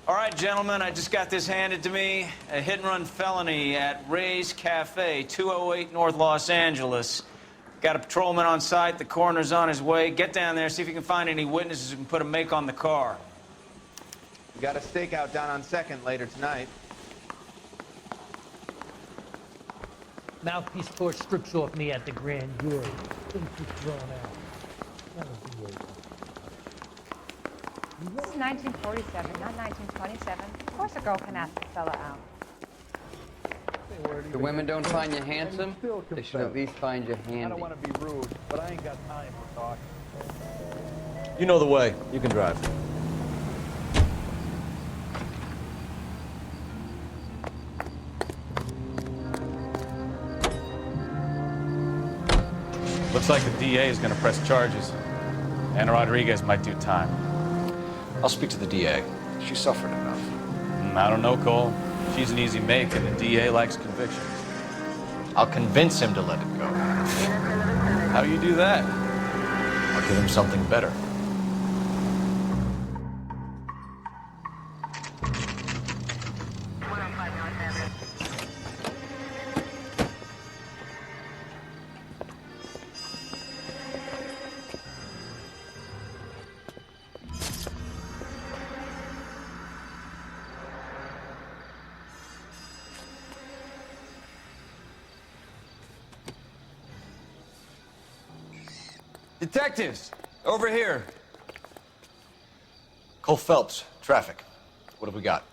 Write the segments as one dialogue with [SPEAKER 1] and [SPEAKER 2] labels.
[SPEAKER 1] All right, gentlemen, I just got this handed to me. A hit-and-run felony at Ray's Cafe, 208 North Los Angeles. Got a patrolman on site. The coroner's on his way. Get down there, see if you can find any witnesses who can put a make on the car.
[SPEAKER 2] We got a stakeout down on 2nd later tonight.
[SPEAKER 3] Mouthpiece court strips off me at the grand jury. Things get thrown out. That'll be over.
[SPEAKER 4] This is 1947, not 1927. Of course a girl can ask a fella out.
[SPEAKER 5] The women don't find you handsome, they should at least find you handy.
[SPEAKER 6] I don't want to be rude, but I ain't got time for talk.
[SPEAKER 7] You know the way. You can drive.
[SPEAKER 1] Looks like the DA is going to press charges. Anna Rodriguez might do time.
[SPEAKER 7] I'll speak to the DA. She suffered enough.
[SPEAKER 1] I don't know, Cole. She's an easy make, and the DA likes convictions.
[SPEAKER 7] I'll convince him to let it go.
[SPEAKER 1] How you do that?
[SPEAKER 7] I'll give him something better.
[SPEAKER 5] Detectives, over here.
[SPEAKER 7] Cole Phelps, traffic. What have we got?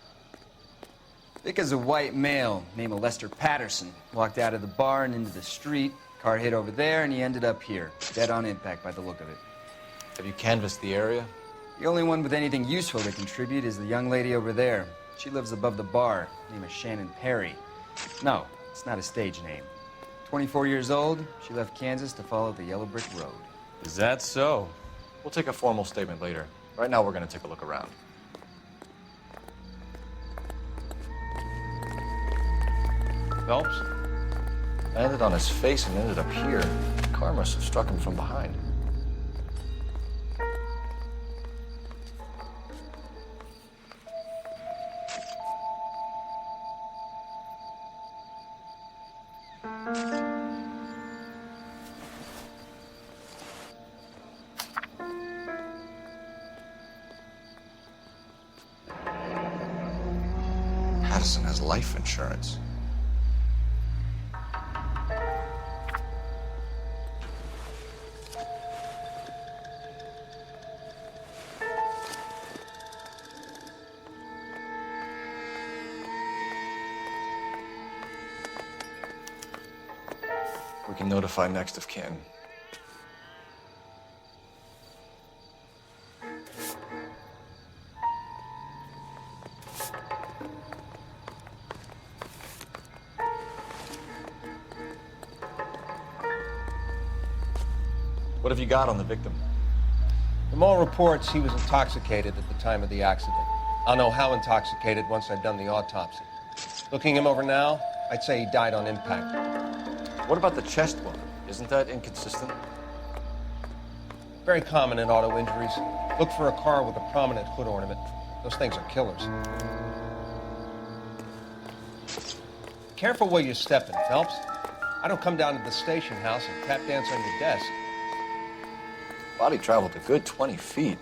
[SPEAKER 5] Vic is a white male named Lester Patterson. Walked out of the bar and into the street. Car hit over there, and he ended up here. Dead on impact by the look of it.
[SPEAKER 7] Have you canvassed the area?
[SPEAKER 5] The only one with anything useful to contribute is the young lady over there. She lives above the bar. Name is Shannon Perry. No, it's not a stage name. 24 years old, she left Kansas to follow the yellow brick road.
[SPEAKER 1] Is that so?
[SPEAKER 7] We'll take a formal statement later. Right now, we're going to take a look around. Phelps? Landed on his face and ended up here. The car must have struck him from behind. Patterson has life insurance. We can notify next of kin. What have you got on the victim?
[SPEAKER 8] From all reports, he was intoxicated at the time of the accident. I'll know how intoxicated once I've done the autopsy. Looking him over now, I'd say he died on impact.
[SPEAKER 7] What about the chest wound? Isn't that inconsistent?
[SPEAKER 8] Very common in auto injuries. Look for a car with a prominent hood ornament. Those things are killers. Careful where you're stepping, Phelps. I don't come down to the station house and tap dance on your desk.
[SPEAKER 7] Body traveled a good 20 feet.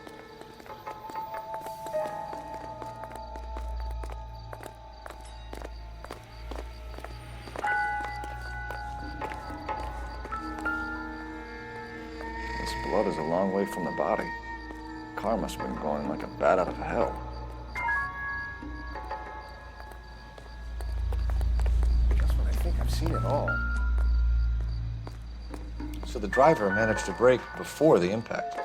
[SPEAKER 7] This blood is a long way from the body. The car must have been going like a bat out of hell. Just when I think I've seen it all. So the driver managed to brake before the impact.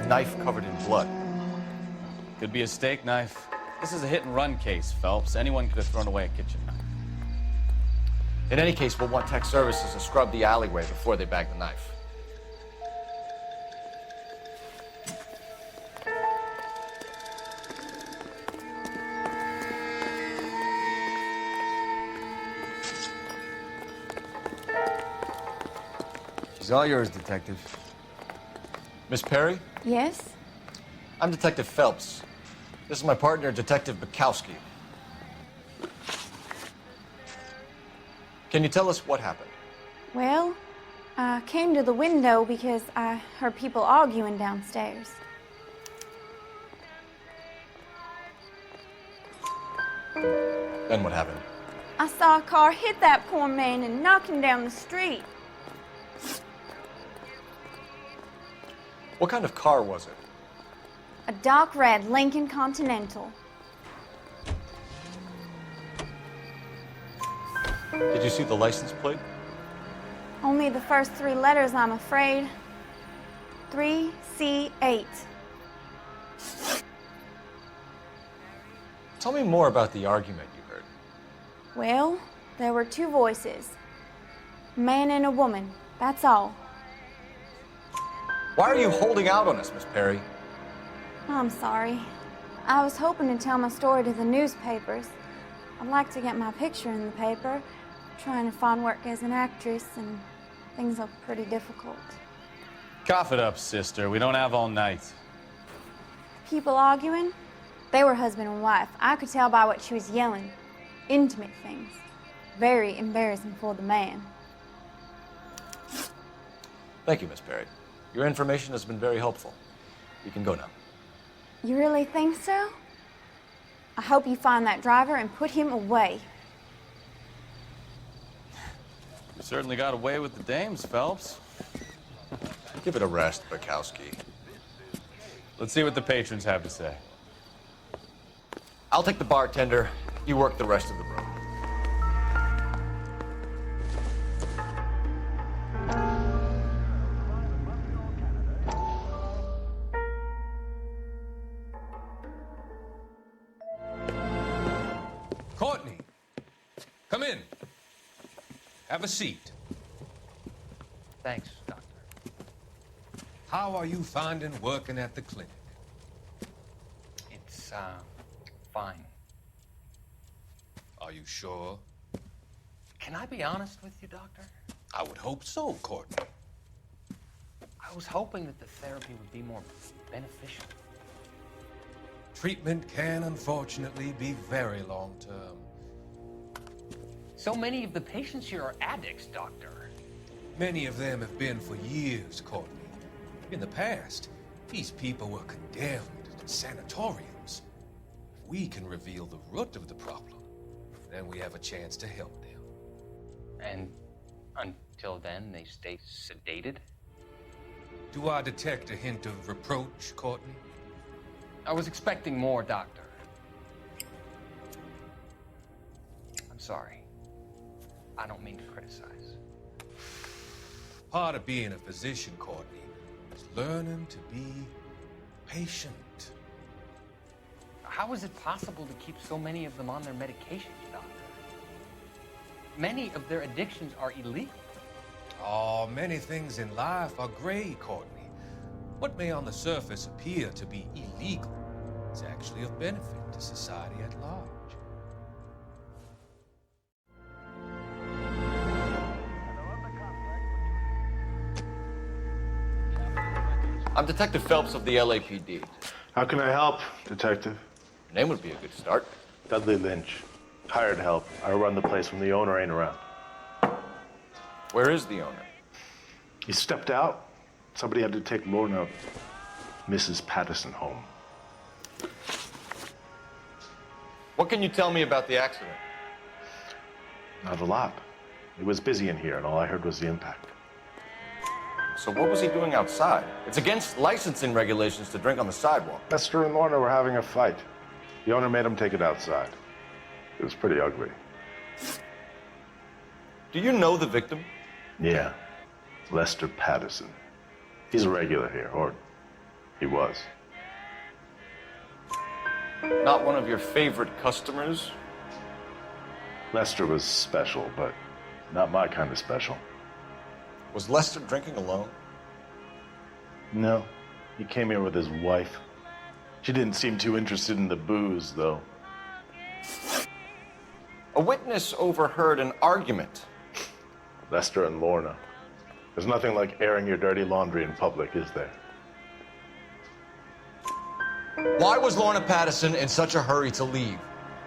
[SPEAKER 7] A knife covered in blood.
[SPEAKER 9] Could be a steak knife. This is a hit-and-run case, Phelps. Anyone could have thrown away a kitchen knife.
[SPEAKER 7] In any case, we'll want tech services to scrub the alleyway before they bag the knife.
[SPEAKER 5] She's all yours, Detective.
[SPEAKER 7] Miss Perry?
[SPEAKER 10] Yes?
[SPEAKER 7] I'm Detective Phelps. This is my partner, Detective Bukowski. Can you tell us what happened?
[SPEAKER 10] Well, I came to the window because I heard people arguing downstairs.
[SPEAKER 7] Then what happened?
[SPEAKER 10] I saw a car hit that poor man and knock him down the street.
[SPEAKER 7] What kind of car was it?
[SPEAKER 10] A dark red Lincoln Continental.
[SPEAKER 7] Did you see the license plate?
[SPEAKER 10] Only the first 3 letters, I'm afraid. 3C8.
[SPEAKER 7] Tell me more about the argument you heard.
[SPEAKER 10] Well, there were 2 voices. A man and a woman, that's all.
[SPEAKER 7] Why are you holding out on us, Miss Perry?
[SPEAKER 10] I'm sorry. I was hoping to tell my story to the newspapers. I'd like to get my picture in the paper. Trying to find work as an actress, and things are pretty difficult.
[SPEAKER 9] Cough it up, sister. We don't have all night.
[SPEAKER 10] People arguing? They were husband and wife. I could tell by what she was yelling. Intimate things. Very embarrassing for the man.
[SPEAKER 7] Thank you, Miss Perry. Your information has been very helpful. You can go now.
[SPEAKER 10] You really think so? I hope you find that driver and put him away.
[SPEAKER 9] You certainly got away with the dames, Phelps.
[SPEAKER 7] Give it a rest, Bukowski.
[SPEAKER 9] Let's see what the patrons have to say.
[SPEAKER 7] I'll take the bartender. You work the rest of the room.
[SPEAKER 11] Courtney, come in. Have a seat.
[SPEAKER 12] Thanks, Doctor.
[SPEAKER 11] How are you finding working at the clinic?
[SPEAKER 12] It's, fine.
[SPEAKER 11] Are you sure?
[SPEAKER 12] Can I be honest with you, Doctor?
[SPEAKER 11] I would hope so, Courtney.
[SPEAKER 12] I was hoping that the therapy would be more beneficial.
[SPEAKER 11] Treatment can, unfortunately, be very long-term.
[SPEAKER 12] So many of the patients here are addicts, Doctor.
[SPEAKER 11] Many of them have been for years, Courtney. In the past, these people were condemned to sanatoriums. If we can reveal the root of the problem, then we have a chance to help them.
[SPEAKER 12] And until then, they stay sedated?
[SPEAKER 11] Do I detect a hint of reproach, Courtney?
[SPEAKER 12] I was expecting more, Doctor. I'm sorry. I don't mean to criticize.
[SPEAKER 11] Part of being a physician, Courtney, is learning to be patient.
[SPEAKER 12] How is it possible to keep so many of them on their medications, Doctor? Many of their addictions are illegal.
[SPEAKER 11] Oh, many things in life are gray, Courtney. What may on the surface appear to be illegal is actually of benefit to society at large.
[SPEAKER 7] I'm Detective Phelps of the LAPD.
[SPEAKER 13] How can I help, Detective?
[SPEAKER 7] Your name would be a good start.
[SPEAKER 13] Dudley Lynch. Hired help. I run the place when the owner ain't around.
[SPEAKER 7] Where is the owner?
[SPEAKER 13] He stepped out. Somebody had to take Lorna, Mrs. Patterson, home.
[SPEAKER 7] What can you tell me about the accident?
[SPEAKER 13] Not a lot. It was busy in here, and all I heard was the impact.
[SPEAKER 7] So what was he doing outside? It's against licensing regulations to drink on the sidewalk.
[SPEAKER 13] Lester and Lorna were having a fight. The owner made him take it outside. It was pretty ugly.
[SPEAKER 7] Do you know the victim?
[SPEAKER 13] Yeah. Lester Patterson. He's a regular here, or he was.
[SPEAKER 7] Not one of your favorite customers?
[SPEAKER 13] Lester was special, but not my kind of special.
[SPEAKER 7] Was Lester drinking alone?
[SPEAKER 13] No, he came here with his wife. She didn't seem too interested in the booze, though.
[SPEAKER 7] A witness overheard an argument.
[SPEAKER 13] Lester and Lorna. There's nothing like airing your dirty laundry in public, is there?
[SPEAKER 7] Why was Lorna Patterson in such a hurry to leave?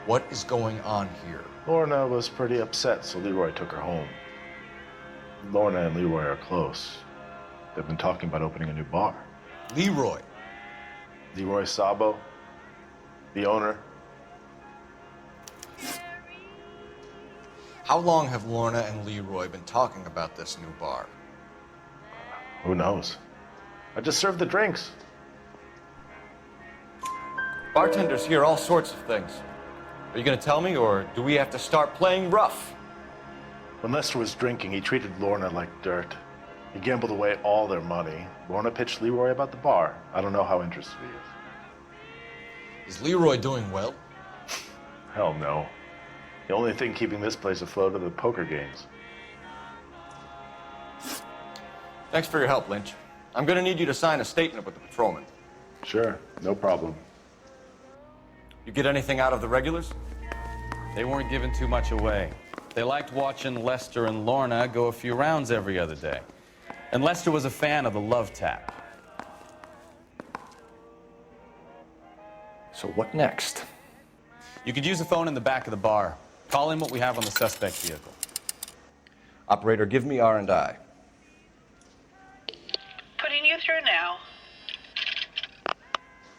[SPEAKER 7] What is going on here?
[SPEAKER 13] Lorna was pretty upset, so Leroy took her home. Lorna and Leroy are close. They've been talking about opening a new bar.
[SPEAKER 7] Leroy?
[SPEAKER 13] Leroy Sabo, the owner.
[SPEAKER 7] How long have Lorna and Leroy been talking about this new bar?
[SPEAKER 13] Who knows? I just served the drinks.
[SPEAKER 7] Bartenders hear all sorts of things. Are you going to tell me, or do we have to start playing rough?
[SPEAKER 13] When Lester was drinking, he treated Lorna like dirt. He gambled away all their money. Lorna pitched Leroy about the bar. I don't know how interested he is.
[SPEAKER 7] Is Leroy doing well?
[SPEAKER 13] Hell no. The only thing keeping this place afloat are the poker games.
[SPEAKER 7] Thanks for your help, Lynch. I'm going to need you to sign a statement with the patrolman.
[SPEAKER 13] Sure, no problem.
[SPEAKER 7] You get anything out of the regulars?
[SPEAKER 9] They weren't giving too much away. They liked watching Lester and Lorna go a few rounds every other day. And Lester was a fan of the love tap.
[SPEAKER 7] So what next?
[SPEAKER 9] You could use the phone in the back of the bar. Call in what we have on the suspect vehicle.
[SPEAKER 7] Operator, give me R&I.
[SPEAKER 14] Putting you through now.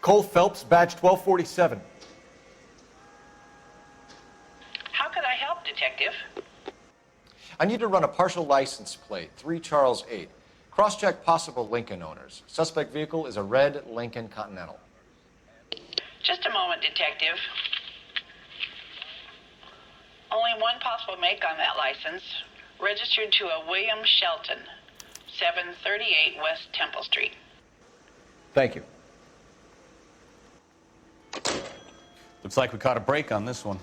[SPEAKER 7] Cole Phelps, badge 1247.
[SPEAKER 14] How could I help, Detective?
[SPEAKER 7] I need to run a partial license plate, 3 Charles 8. Cross-check possible Lincoln owners. Suspect vehicle is a red Lincoln Continental.
[SPEAKER 14] Just a moment, Detective. Only one possible make on that license. Registered to a William Shelton, 738 West Temple Street.
[SPEAKER 7] Thank you.
[SPEAKER 9] Looks like we caught a break on this one.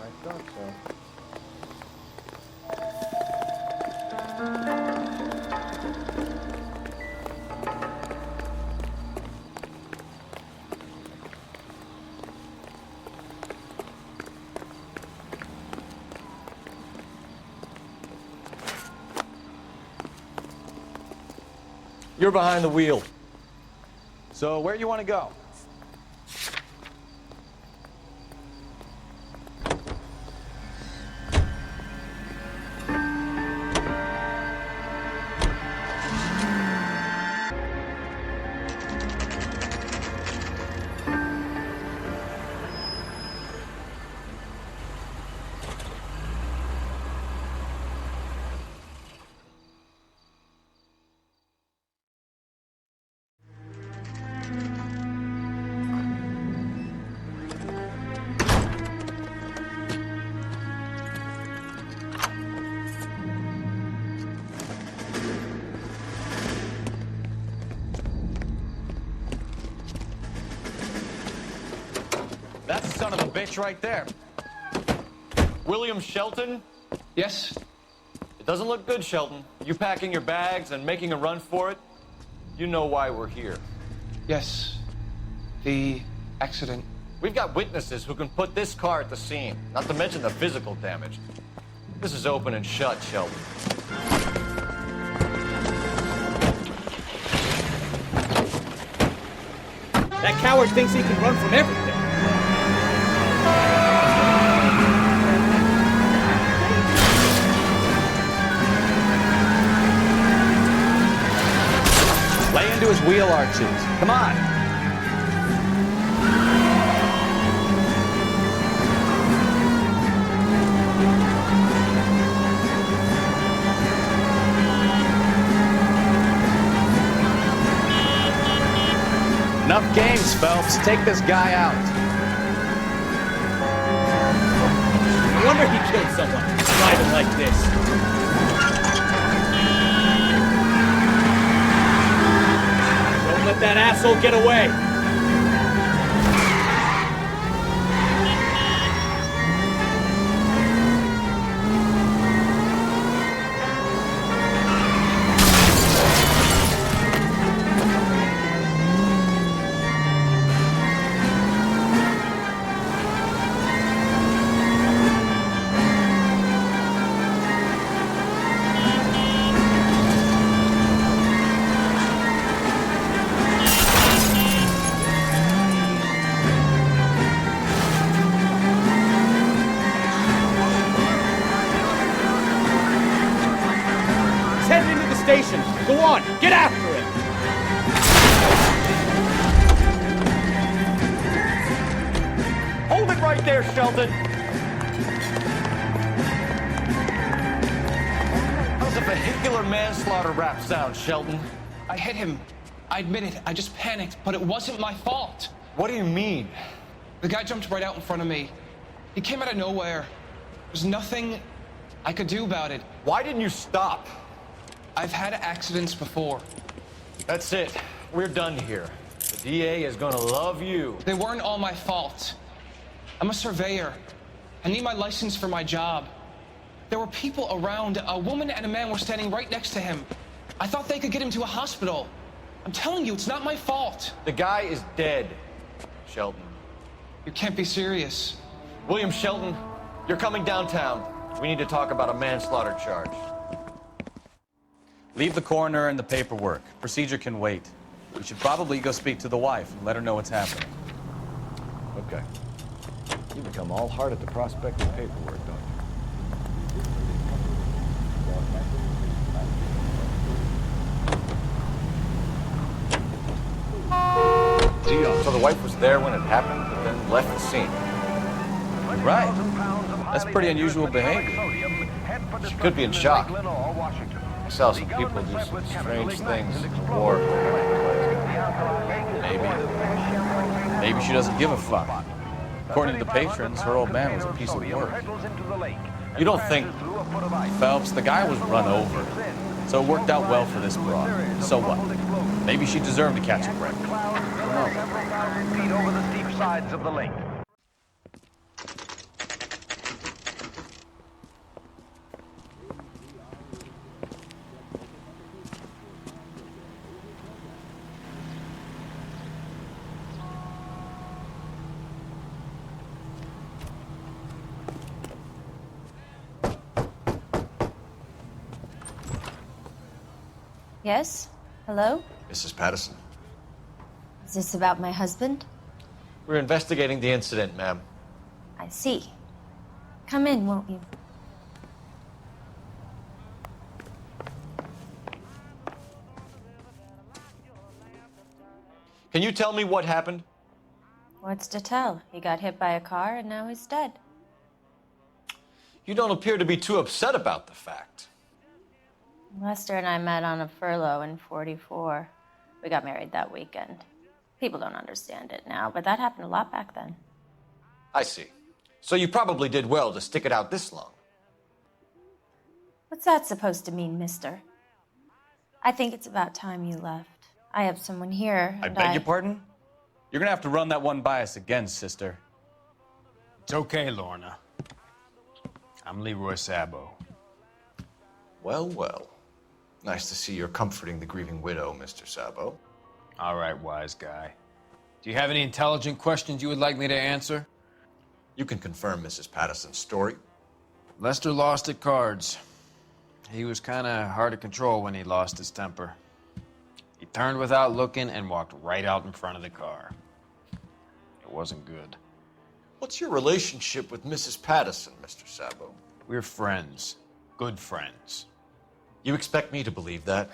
[SPEAKER 7] I thought so. You're behind the wheel.
[SPEAKER 9] So where do you want to go? That's the son of a bitch right there.
[SPEAKER 7] William Shelton?
[SPEAKER 12] Yes?
[SPEAKER 7] It doesn't look good, Shelton. You packing your bags and making a run for it? You know why we're here.
[SPEAKER 12] Yes. The accident.
[SPEAKER 7] We've got witnesses who can put this car at the scene, not to mention the physical damage. This is open and shut, Shelton.
[SPEAKER 3] That coward thinks he can run from everything.
[SPEAKER 9] Lay into his wheel arches. Come on. Enough games, Phelps. Take this guy out.
[SPEAKER 15] wonder he killed someone driving like this. Don't let that asshole get away. Station. Go on, get after it!
[SPEAKER 6] Hold it right there, Shelton!
[SPEAKER 15] How's a vehicular manslaughter rap sound, Shelton?
[SPEAKER 12] I hit him. I admit it. I just panicked, but it wasn't my fault.
[SPEAKER 15] What do you mean?
[SPEAKER 12] The guy jumped right out in front of me. He came out of nowhere. There's nothing I could do about it.
[SPEAKER 15] Why didn't you stop?
[SPEAKER 12] I've had accidents before.
[SPEAKER 15] That's it. We're done here. The DA is gonna love you.
[SPEAKER 12] They weren't all my fault. I'm a surveyor. I need my license for my job. There were people around. A woman and a man were standing right next to him. I thought they could get him to a hospital. I'm telling you, it's not my fault.
[SPEAKER 15] The guy is dead, Shelton.
[SPEAKER 12] You can't be serious.
[SPEAKER 15] William Shelton, you're coming downtown. We need to talk about a manslaughter charge.
[SPEAKER 9] Leave the coroner and the paperwork. Procedure can wait. We should probably go speak to the wife and let her know what's happening.
[SPEAKER 2] Okay. You become all heart at the prospect of paperwork, don't
[SPEAKER 7] you? So the wife was there when it happened, but then left the scene.
[SPEAKER 9] Right. That's pretty unusual behavior.
[SPEAKER 7] She could be in shock. I saw some people do some strange things in the war.
[SPEAKER 9] Maybe she doesn't give a fuck. According to the patrons, her old man was a piece of work.
[SPEAKER 15] You don't think...
[SPEAKER 9] Phelps, the guy was run over. So it worked out well for this broad. So what? Maybe she deserved to catch a break.
[SPEAKER 6] Over the steep sides of the lake.
[SPEAKER 16] Yes? Hello?
[SPEAKER 7] Mrs. Patterson.
[SPEAKER 16] Is this about my husband?
[SPEAKER 7] We're investigating the incident, ma'am.
[SPEAKER 16] I see. Come in, won't you?
[SPEAKER 15] Can you tell me what happened?
[SPEAKER 16] What's to tell? He got hit by a car and now he's dead.
[SPEAKER 15] You don't appear to be too upset about the fact.
[SPEAKER 16] Lester and I met on a furlough in '44. We got married that weekend. People don't understand it now, but that happened a lot back then.
[SPEAKER 15] I see. So you probably did well to stick it out this long.
[SPEAKER 16] What's that supposed to mean, mister? I think it's about time you left. I have someone here,
[SPEAKER 9] I
[SPEAKER 16] and
[SPEAKER 9] beg your pardon? You're gonna have to run that one by us again, sister.
[SPEAKER 17] It's okay, Lorna. I'm Leroy Sabo.
[SPEAKER 7] Well, well. Nice to see you're comforting the grieving widow, Mr. Sabo.
[SPEAKER 17] All right, wise guy. Do you have any intelligent questions you would like me to answer?
[SPEAKER 7] You can confirm Mrs. Patterson's story.
[SPEAKER 17] Lester lost at cards. He was kind of hard to control when he lost his temper. He turned without looking and walked right out in front of the car. It wasn't good.
[SPEAKER 7] What's your relationship with Mrs. Patterson, Mr. Sabo?
[SPEAKER 17] We're friends. Good friends.
[SPEAKER 7] You expect me to believe that?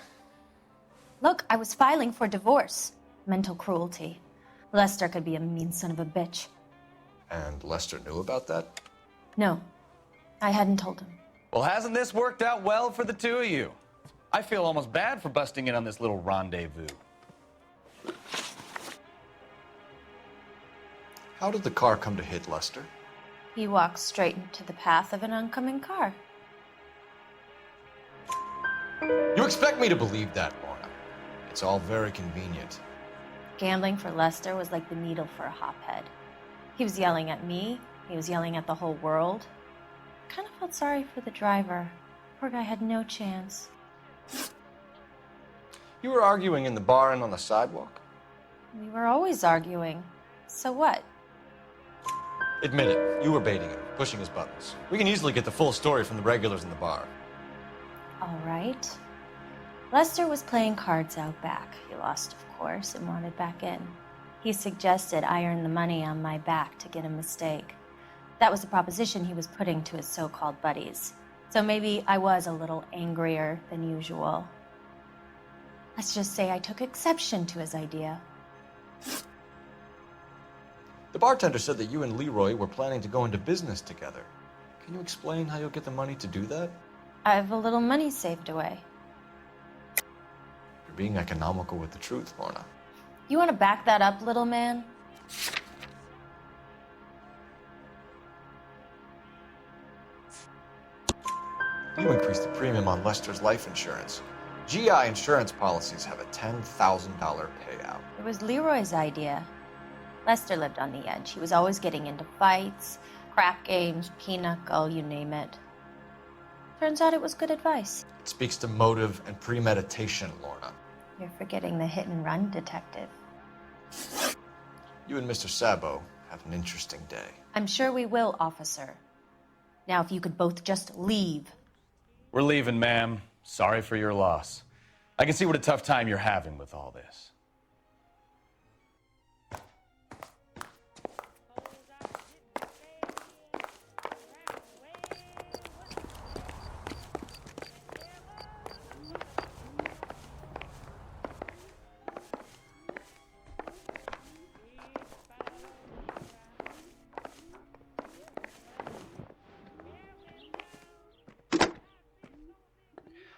[SPEAKER 16] Look, I was filing for divorce. Mental cruelty. Lester could be a mean son of a bitch.
[SPEAKER 7] And Lester knew about that?
[SPEAKER 16] No, I hadn't told him.
[SPEAKER 9] Well, hasn't this worked out well for the two of you? I feel almost bad for busting in on this little rendezvous.
[SPEAKER 7] How did the car come to hit Lester?
[SPEAKER 16] He walks straight into the path of an oncoming car.
[SPEAKER 7] You expect me to believe that, Lorna? It's all very convenient.
[SPEAKER 16] Gambling for Lester was like the needle for a hophead. He was yelling at me. He was yelling at the whole world. I kind of felt sorry for the driver. Poor guy had no chance.
[SPEAKER 7] You were arguing in the bar and on the sidewalk?
[SPEAKER 16] We were always arguing. So what?
[SPEAKER 7] Admit it, you were baiting him, pushing his buttons. We can easily get the full story from the regulars in the bar.
[SPEAKER 16] All right. Lester was playing cards out back. He lost, of course, and wanted back in. He suggested I earn the money on my back to get a mistake. That was the proposition he was putting to his so-called buddies. So maybe I was a little angrier than usual. Let's just say I took exception to his idea.
[SPEAKER 7] The bartender said that you and Leroy were planning to go into business together. Can you explain how you'll get the money to do that?
[SPEAKER 16] I have a little money saved away.
[SPEAKER 7] You're being economical with the truth, Lorna.
[SPEAKER 16] You want to back that up, little man?
[SPEAKER 7] You increased the premium on Lester's life insurance. GI insurance policies have a $10,000 payout.
[SPEAKER 16] It was Leroy's idea. Lester lived on the edge. He was always getting into fights, crap games, pinochle, you name it. Turns out it was good advice.
[SPEAKER 7] It speaks to motive and premeditation, Lorna.
[SPEAKER 16] You're forgetting the hit-and-run detective.
[SPEAKER 7] You and Mr. Sabo have an interesting day.
[SPEAKER 16] I'm sure we will, officer. Now, if you could both just leave.
[SPEAKER 9] We're leaving, ma'am. Sorry for your loss. I can see what a tough time you're having with all this.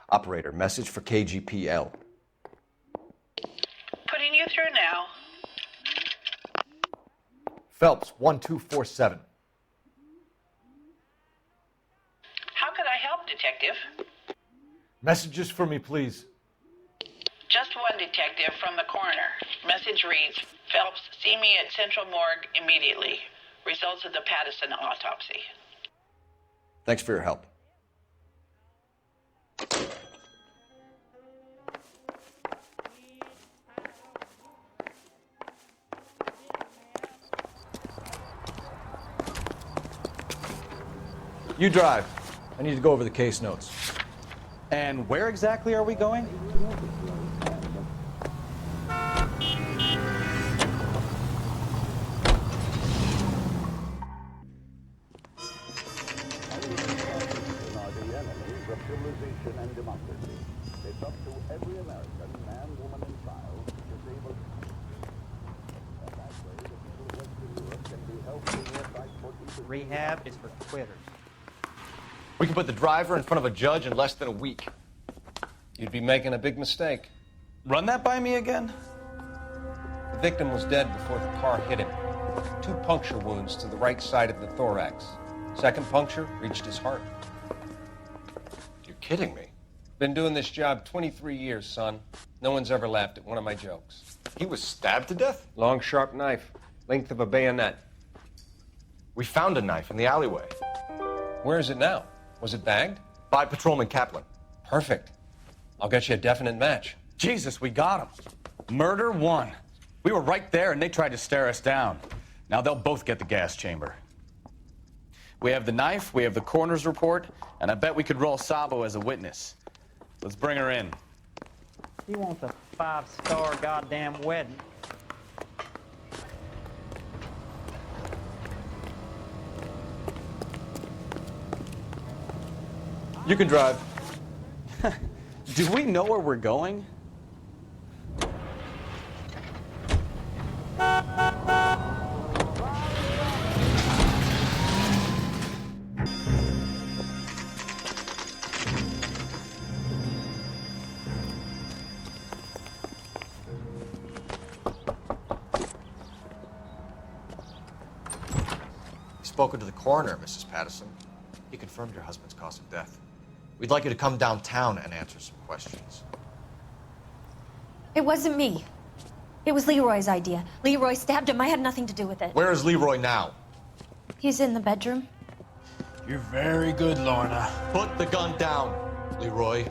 [SPEAKER 7] Operator, message for KGPL.
[SPEAKER 14] Putting you through now.
[SPEAKER 7] Phelps, 1247.
[SPEAKER 14] How could I help, Detective?
[SPEAKER 13] Messages for me, please.
[SPEAKER 14] Just one detective from the coroner. Message reads, Phelps, see me at Central Morgue immediately. Results of the Pattison autopsy.
[SPEAKER 7] Thanks for your help. You drive. I need to go over the case notes.
[SPEAKER 9] And where exactly are we going?
[SPEAKER 18] Rehab is for quitters.
[SPEAKER 7] We can put the driver in front of a judge in less than a week.
[SPEAKER 8] You'd be making a big mistake.
[SPEAKER 9] Run that by me again?
[SPEAKER 8] The victim was dead before the car hit him. 2 puncture wounds to the right side of the thorax. Second puncture reached his heart.
[SPEAKER 7] You're kidding me.
[SPEAKER 8] Been doing this job 23 years, son. No one's ever laughed at one of my jokes.
[SPEAKER 7] He was stabbed to death?
[SPEAKER 8] Long, sharp knife. Length of a bayonet.
[SPEAKER 7] We found a knife in the alleyway.
[SPEAKER 8] Where is it now? Was it bagged?
[SPEAKER 7] By Patrolman Kaplan.
[SPEAKER 8] Perfect. I'll get you a definite match.
[SPEAKER 9] Jesus, we got him. Murder 1. We were right there and they tried to stare us down. Now they'll both get the gas chamber. We have the knife, we have the coroner's report, and I bet we could roll Sabo as a witness. Let's bring her in.
[SPEAKER 18] He wants a 5-star goddamn wedding.
[SPEAKER 7] You can drive.
[SPEAKER 9] Do we know where we're going?
[SPEAKER 7] spoken to the coroner, Mrs. Patterson. He confirmed your husband's cause of death. We'd like you to come downtown and answer some questions.
[SPEAKER 16] It wasn't me. It was Leroy's idea. Leroy stabbed him. I had nothing to do with it.
[SPEAKER 7] Where is Leroy now?
[SPEAKER 16] He's in the bedroom.
[SPEAKER 15] You're very good, Lorna.
[SPEAKER 7] Put the gun down, Leroy.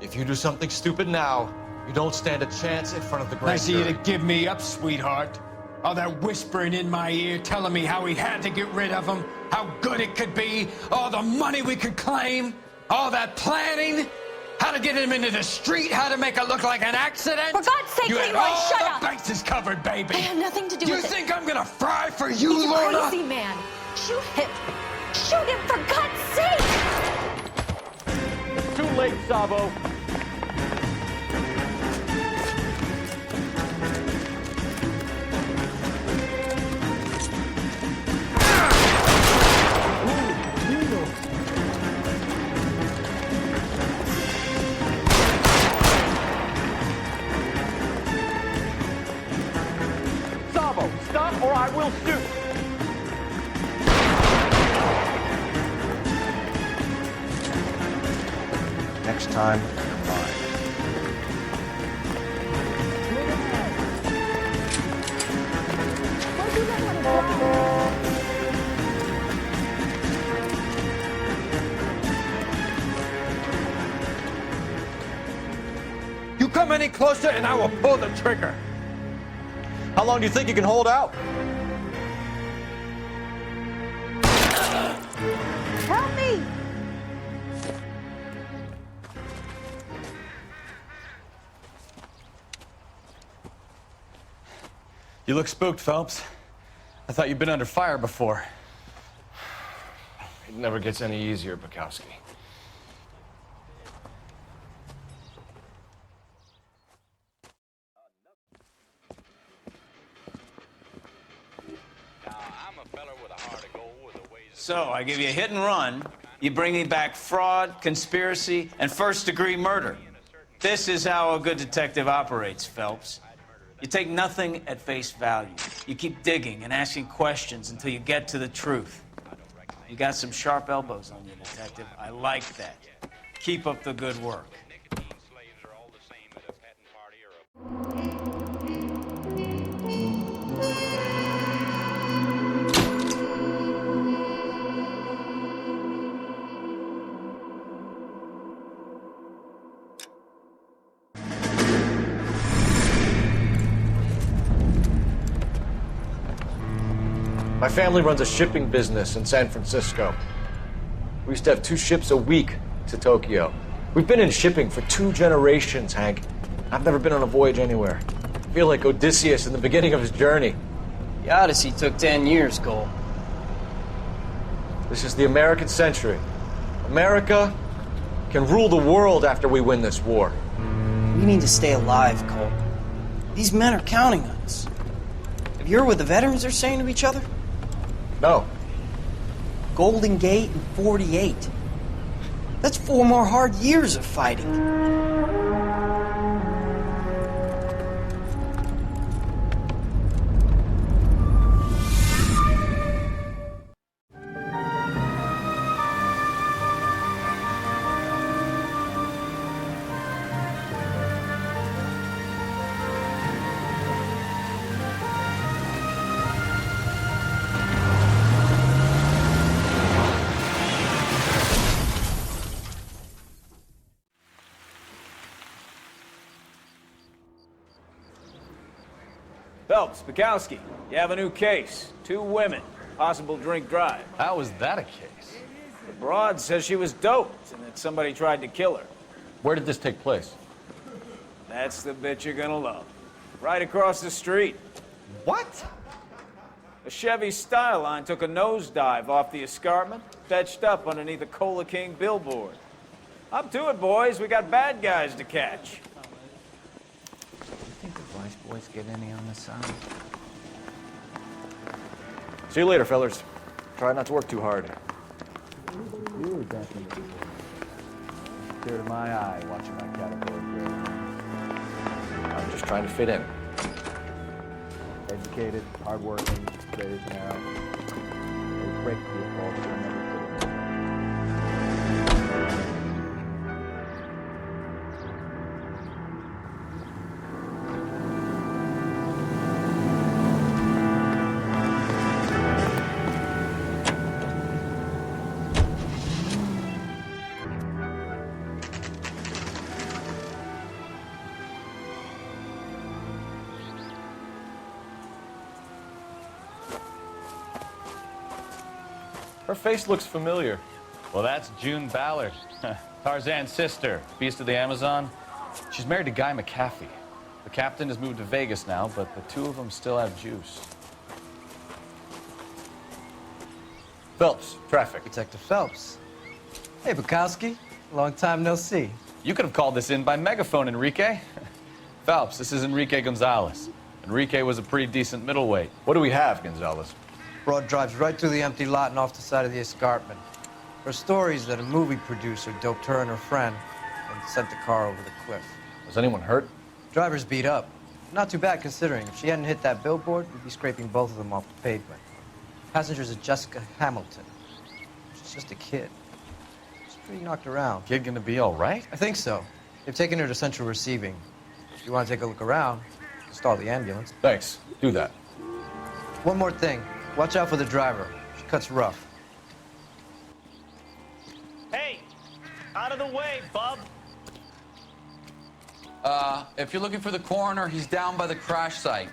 [SPEAKER 7] If you do something stupid now, you don't stand a chance in front of the grand
[SPEAKER 15] Nice of you
[SPEAKER 7] jury.
[SPEAKER 15] to give me up, sweetheart. All that whispering in my ear telling me how we had to get rid of him, how good it could be, all the money we could claim, all that planning, how to get him into the street, how to make it look like an accident.
[SPEAKER 16] For God's sake,
[SPEAKER 15] you had
[SPEAKER 16] Leroy,
[SPEAKER 15] all
[SPEAKER 16] shut
[SPEAKER 15] the
[SPEAKER 16] up!
[SPEAKER 15] bases covered, baby.
[SPEAKER 16] I had nothing to do with it.
[SPEAKER 15] You think I'm gonna fry for you,
[SPEAKER 16] He's a
[SPEAKER 15] Lorna?
[SPEAKER 16] crazy man. Shoot him. Shoot him, for God's sake!
[SPEAKER 6] Too late, Sabo. Sabo, stop or I will shoot.
[SPEAKER 7] Next time, you're mine.
[SPEAKER 15] You come any closer and I will pull the trigger.
[SPEAKER 7] How long do you think you can hold out?
[SPEAKER 4] Help me!
[SPEAKER 9] You look spooked, Phelps. I thought you'd been under fire before.
[SPEAKER 7] It never gets any easier, Bukowski.
[SPEAKER 1] So, I give you a hit and run. You bring me back fraud, conspiracy, and first-degree murder. This is how a good detective operates, Phelps. You take nothing at face value. You keep digging and asking questions until you get to the truth. You got some sharp elbows on you, detective. I like that. Keep up the good work.
[SPEAKER 7] My family runs a shipping business in San Francisco. We used to have 2 ships a week to Tokyo. We've been in shipping for 2 generations, Hank. I've never been on a voyage anywhere. I feel like Odysseus in the beginning of his journey.
[SPEAKER 18] The Odyssey took 10 years, Cole.
[SPEAKER 7] This is the American century. America can rule the world after we win this war.
[SPEAKER 18] We need to stay alive, Cole. These men are counting on us. Have you heard what the veterans are saying to each other?
[SPEAKER 7] No.
[SPEAKER 18] Golden Gate and 48. That's 4 more hard years of fighting.
[SPEAKER 1] Phelps, Bukowski, you have a new case. 2 women, possible drink drive.
[SPEAKER 9] How was that a case?
[SPEAKER 1] The broad says she was doped and that somebody tried to kill her.
[SPEAKER 15] Where did this take place?
[SPEAKER 1] That's the bit you're gonna love. Right across the street.
[SPEAKER 15] What?
[SPEAKER 1] A Chevy Styline took a nosedive off the escarpment, fetched up underneath a Cola King billboard. Up to it, boys. We got bad guys to catch.
[SPEAKER 18] Think the Vice boys get any on this side?
[SPEAKER 7] See you later, fellas. Try not to work too hard.
[SPEAKER 2] You're definitely tear to my eye watching my caterpillar grow.
[SPEAKER 7] I'm just trying to fit in.
[SPEAKER 2] Educated, hardworking, straight as an arrow. break to you, Cole, but you'll never sit in it.
[SPEAKER 9] Her face looks familiar. Well, that's June Ballard, Tarzan's sister, Beast of the Amazon. She's married to Guy McAfee. The captain has moved to Vegas now, but the two of them still have juice. Phelps, traffic.
[SPEAKER 19] Detective Phelps. Hey, Bukowski. Long time no see.
[SPEAKER 9] You could have called this in by megaphone, Enrique. Phelps, this is Enrique Gonzalez. Enrique was a pretty decent middleweight.
[SPEAKER 7] What do we have, Gonzalez?
[SPEAKER 19] Broad drives right through the empty lot and off the side of the escarpment. Her stories that a movie producer doped her and her friend and sent the car over the cliff.
[SPEAKER 7] Was anyone hurt?
[SPEAKER 19] Driver's beat up. Not too bad considering. If she hadn't hit that billboard, we'd be scraping both of them off the pavement. Passengers are Jessica Hamilton. She's just a kid. She's pretty knocked around.
[SPEAKER 9] Kid gonna be all right?
[SPEAKER 19] I think so. They've taken her to central receiving. If you want to take a look around, stall the ambulance.
[SPEAKER 7] Thanks. Do that.
[SPEAKER 19] One more thing. Watch out for the driver. She cuts rough.
[SPEAKER 1] Hey, out of the way, bub.
[SPEAKER 20] If you're looking for the coroner, he's down by the crash site.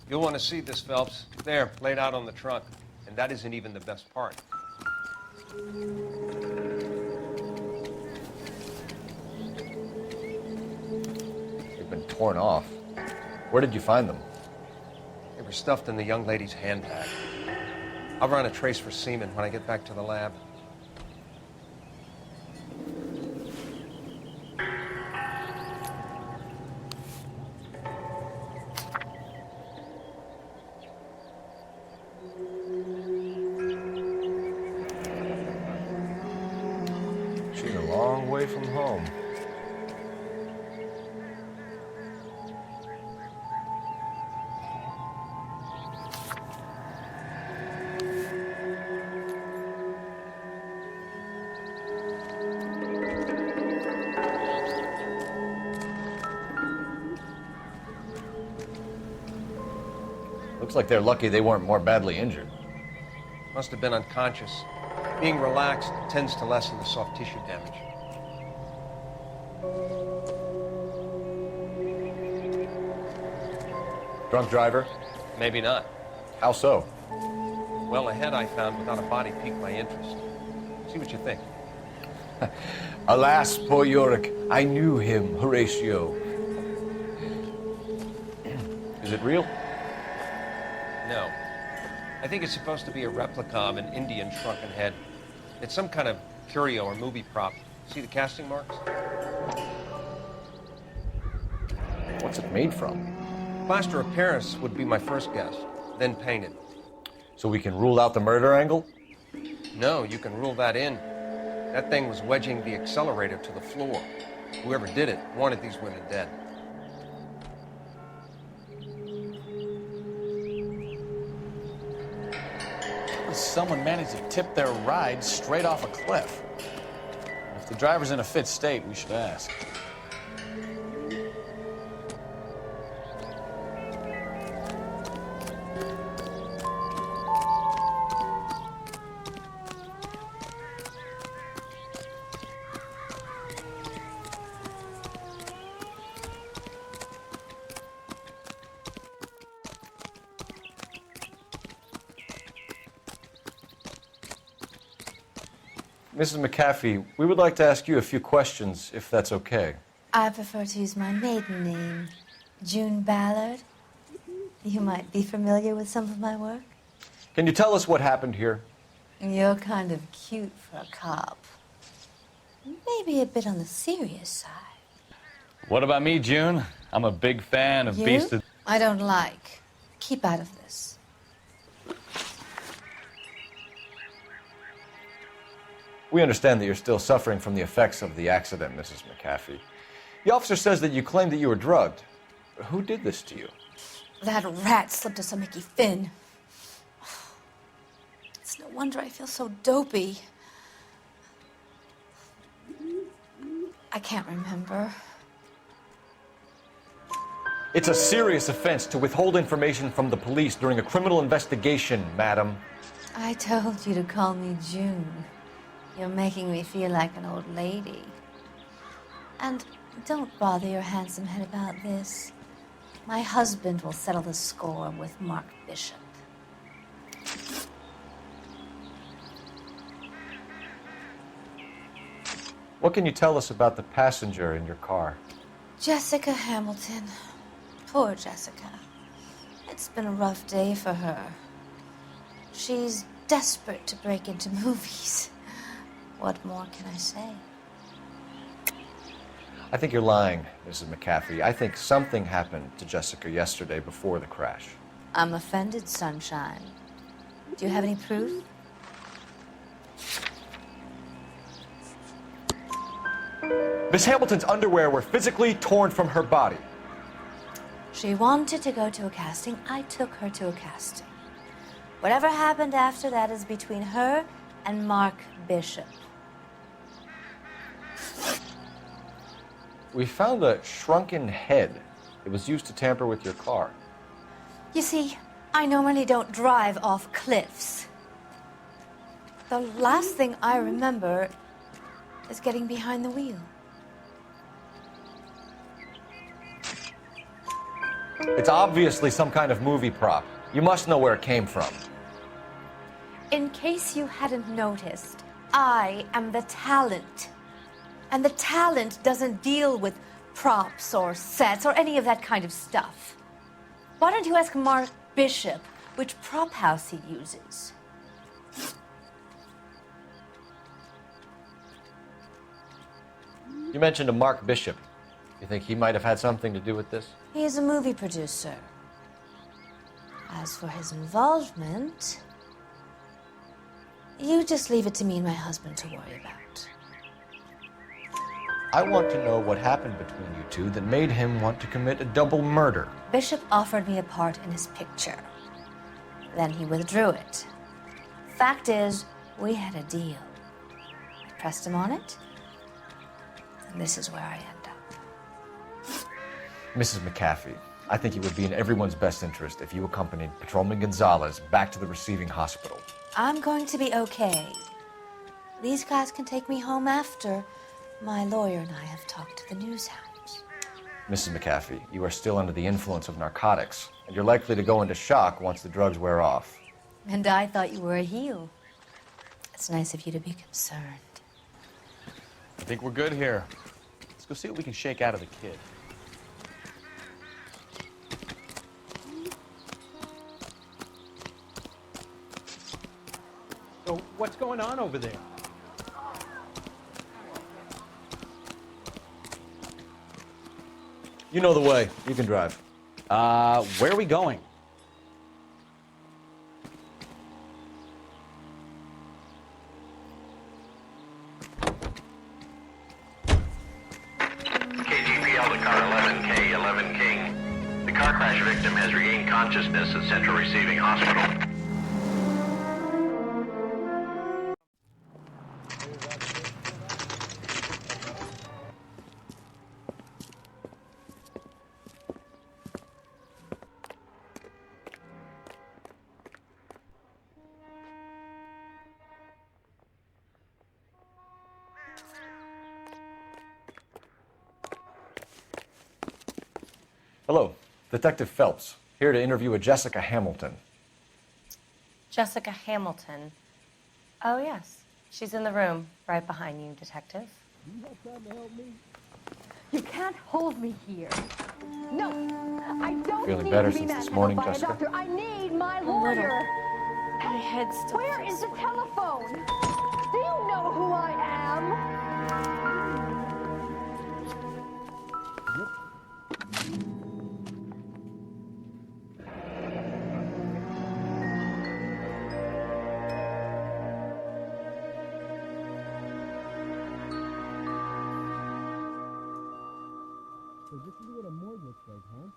[SPEAKER 8] You'll want to see this, Phelps. There, laid out on the trunk. And that isn't even the best part.
[SPEAKER 7] They've been torn off. Where did you find them?
[SPEAKER 8] They were stuffed in the young lady's handbag. I'll run a trace for semen when I get back to the lab.
[SPEAKER 7] She's a long way from home. Looks like they're lucky they weren't more badly injured.
[SPEAKER 8] Must have been unconscious. Being relaxed tends to lessen the soft tissue damage.
[SPEAKER 7] Drunk driver?
[SPEAKER 8] Maybe not.
[SPEAKER 7] How so?
[SPEAKER 8] Well, a head I found without a body piqued my interest. See what you think.
[SPEAKER 7] Alas, poor Yorick, I knew him, Horatio. Is it real?
[SPEAKER 8] No. I think it's supposed to be a replica of an Indian shrunken head. It's some kind of curio or movie prop. See the casting marks?
[SPEAKER 7] What's it made from?
[SPEAKER 8] Plaster of Paris would be my first guess, then painted.
[SPEAKER 7] So we can rule out the murder angle?
[SPEAKER 8] No, you can rule that in. That thing was wedging the accelerator to the floor. Whoever did it wanted these women dead.
[SPEAKER 9] Someone managed to tip their ride straight off a cliff. If the driver's in a fit state, we should ask.
[SPEAKER 7] Mrs. McAfee, we would like to ask you a few questions, if that's okay.
[SPEAKER 21] I prefer to use my maiden name, June Ballard. You might be familiar with some of my work.
[SPEAKER 7] Can you tell us what happened here?
[SPEAKER 21] You're kind of cute for a cop. Maybe a bit on the serious side.
[SPEAKER 9] What about me, June? I'm a big fan of
[SPEAKER 21] You?
[SPEAKER 9] Beast of...
[SPEAKER 21] I don't like. Keep out of this.
[SPEAKER 7] We understand that you're still suffering from the effects of the accident, Mrs. McAfee. The officer says that you claimed that you were drugged. Who did this to you?
[SPEAKER 21] That rat slipped us a Mickey Finn. It's no wonder I feel so dopey. I can't remember.
[SPEAKER 7] It's a serious offense to withhold information from the police during a criminal investigation, madam.
[SPEAKER 21] I told you to call me June. You're making me feel like an old lady. And don't bother your handsome head about this. My husband will settle the score with Mark Bishop.
[SPEAKER 7] What can you tell us about the passenger in your car?
[SPEAKER 21] Jessica Hamilton. Poor Jessica. It's been a rough day for her. She's desperate to break into movies. What more can I say?
[SPEAKER 7] I think you're lying, Mrs. McAfee. I think something happened to Jessica yesterday before the crash.
[SPEAKER 21] I'm offended, Sunshine. Do you have any proof?
[SPEAKER 7] Miss Hamilton's underwear were physically torn from her body.
[SPEAKER 21] She wanted to go to a casting. I took her to a casting. Whatever happened after that is between her and Mark Bishop.
[SPEAKER 7] We found a shrunken head. It was used to tamper with your car.
[SPEAKER 21] You see, I normally don't drive off cliffs. The last thing I remember is getting behind the wheel.
[SPEAKER 7] It's obviously some kind of movie prop. You must know where it came from.
[SPEAKER 21] In case you hadn't noticed, I am the talent. And the talent doesn't deal with props or sets or any of that kind of stuff. Why don't you ask Mark Bishop which prop house he uses?
[SPEAKER 7] You mentioned a Mark Bishop. You think he might have had something to do with this?
[SPEAKER 21] He is a movie producer. As for his involvement, you just leave it to me and my husband to worry about.
[SPEAKER 7] I want to know what happened between you two that made him want to commit a double murder.
[SPEAKER 21] Bishop offered me a part in his picture. Then he withdrew it. Fact is, we had a deal. I pressed him on it, and this is where I end up.
[SPEAKER 7] Mrs. McAfee, I think it would be in everyone's best interest if you accompanied Patrolman Gonzalez back to the receiving hospital.
[SPEAKER 21] I'm going to be okay. These guys can take me home after. My lawyer and I have talked to the news hounds.
[SPEAKER 7] Mrs. McAfee, you are still under the influence of narcotics, and you're likely to go into shock once the drugs wear off.
[SPEAKER 21] And I thought you were a heel. It's nice of you to be concerned.
[SPEAKER 9] I think we're good here. Let's go see what we can shake out of the kid.
[SPEAKER 6] So what's going on over there?
[SPEAKER 7] You know the way. You can drive.
[SPEAKER 9] Where are we going?
[SPEAKER 22] KGPL to car 11K, 11 King. The car crash victim has regained consciousness at Central Receiving Hospital.
[SPEAKER 7] Hello, Detective Phelps, here to interview a Jessica Hamilton.
[SPEAKER 16] Jessica Hamilton. Oh, yes.
[SPEAKER 5] She's in the room, right behind you, Detective.
[SPEAKER 10] You can't hold me here. No, I don't
[SPEAKER 7] Feeling
[SPEAKER 10] need
[SPEAKER 7] better
[SPEAKER 10] to be
[SPEAKER 7] since this
[SPEAKER 10] manhandled
[SPEAKER 7] morning,
[SPEAKER 10] by a
[SPEAKER 7] Jessica?
[SPEAKER 10] doctor. I need my
[SPEAKER 16] A little.
[SPEAKER 10] lawyer.
[SPEAKER 16] My head still
[SPEAKER 10] Where
[SPEAKER 16] feels
[SPEAKER 10] is the
[SPEAKER 16] sweaty.
[SPEAKER 10] telephone? Do you know who I am?
[SPEAKER 2] So this is what a morgue looks like, huh?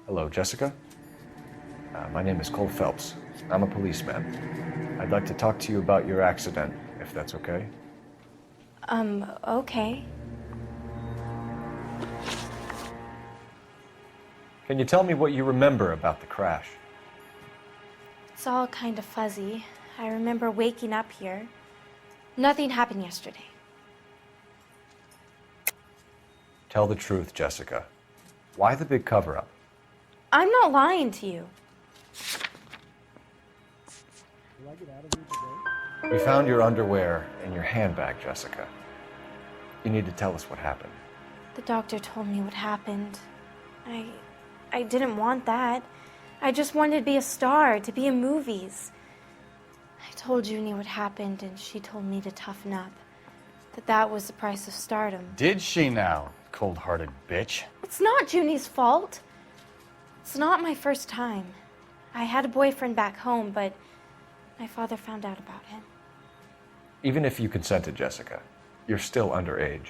[SPEAKER 7] Hello, Jessica. My name is Cole Phelps. I'm a policeman. I'd like to talk to you about your accident, if that's okay.
[SPEAKER 16] Okay.
[SPEAKER 7] Can you tell me what you remember about the crash?
[SPEAKER 16] It's all kind of fuzzy. I remember waking up here. Nothing happened yesterday.
[SPEAKER 7] Tell the truth, Jessica. Why the big cover-up?
[SPEAKER 16] I'm not lying to you.
[SPEAKER 2] Will I get out of here today?
[SPEAKER 7] We found your underwear in your handbag, Jessica. You need to tell us what happened.
[SPEAKER 16] The doctor told me what happened. I didn't want that. I just wanted to be a star, to be in movies. I told Junie what happened, and she told me to toughen up. That was the price of stardom.
[SPEAKER 9] Did she now, cold-hearted bitch?
[SPEAKER 16] It's not Junie's fault. It's not my first time. I had a boyfriend back home, but my father found out about him.
[SPEAKER 7] Even if you consented, Jessica, you're still underage.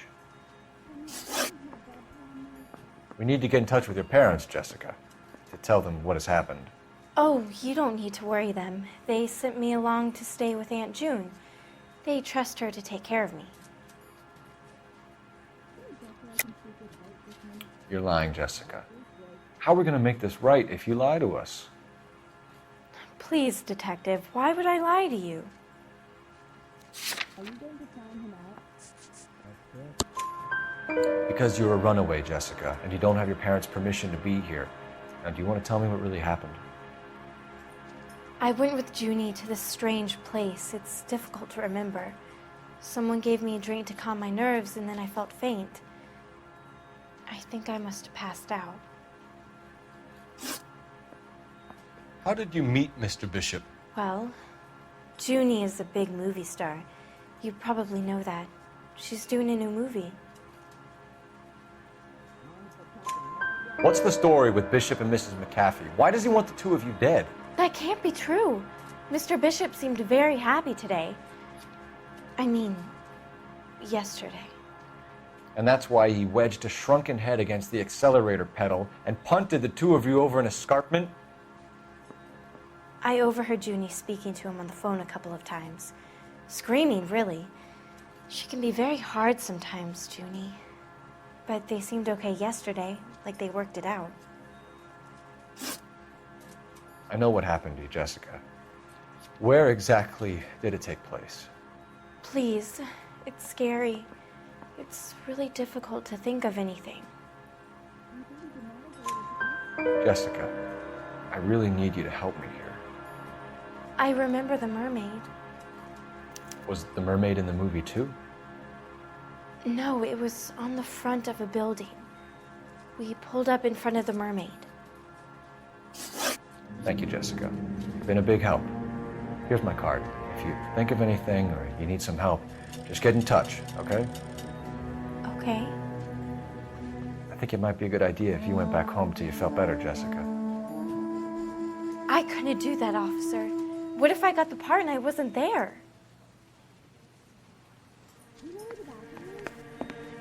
[SPEAKER 7] We need to get in touch with your parents, Jessica, to tell them what has happened.
[SPEAKER 16] Oh, you don't need to worry them. They sent me along to stay with Aunt June. They trust her to take care of me.
[SPEAKER 7] You're lying, Jessica. How are we going to make this right if you lie to us?
[SPEAKER 16] Please, Detective, why would I lie to you?
[SPEAKER 2] Are you going to sign him out?
[SPEAKER 7] Because you're a runaway, Jessica, and you don't have your parents' permission to be here. Now, do you want to tell me what really happened?
[SPEAKER 16] I went with Junie to this strange place. It's difficult to remember. Someone gave me a drink to calm my nerves, and then I felt faint. I think I must have passed out.
[SPEAKER 7] How did you meet Mr. Bishop?
[SPEAKER 16] Well, Junie is a big movie star. You probably know that. She's doing a new movie.
[SPEAKER 7] What's the story with Bishop and Mrs. McAfee? Why does he want the two of you dead?
[SPEAKER 16] That can't be true. Mr. Bishop seemed very happy today. I mean, yesterday.
[SPEAKER 7] And that's why he wedged a shrunken head against the accelerator pedal and punted the two of you over an escarpment?
[SPEAKER 16] I overheard Junie speaking to him on the phone a couple of times. Screaming, really. She can be very hard sometimes, Junie. But they seemed okay yesterday, like they worked it out.
[SPEAKER 7] I know what happened to you, Jessica. Where exactly did it take place?
[SPEAKER 16] Please, it's scary. It's really difficult to think of anything.
[SPEAKER 7] Jessica, I really need you to help me here.
[SPEAKER 16] I remember the mermaid.
[SPEAKER 7] Was the mermaid in the movie too?
[SPEAKER 16] No, it was on the front of a building. We pulled up in front of the mermaid.
[SPEAKER 7] Thank you, Jessica. You've been a big help. Here's my card. If you think of anything or you need some help, just get in touch, okay?
[SPEAKER 16] Okay.
[SPEAKER 7] I think it might be a good idea if you went back home till you felt better, Jessica.
[SPEAKER 16] I couldn't do that, officer. What if I got the part and I wasn't there?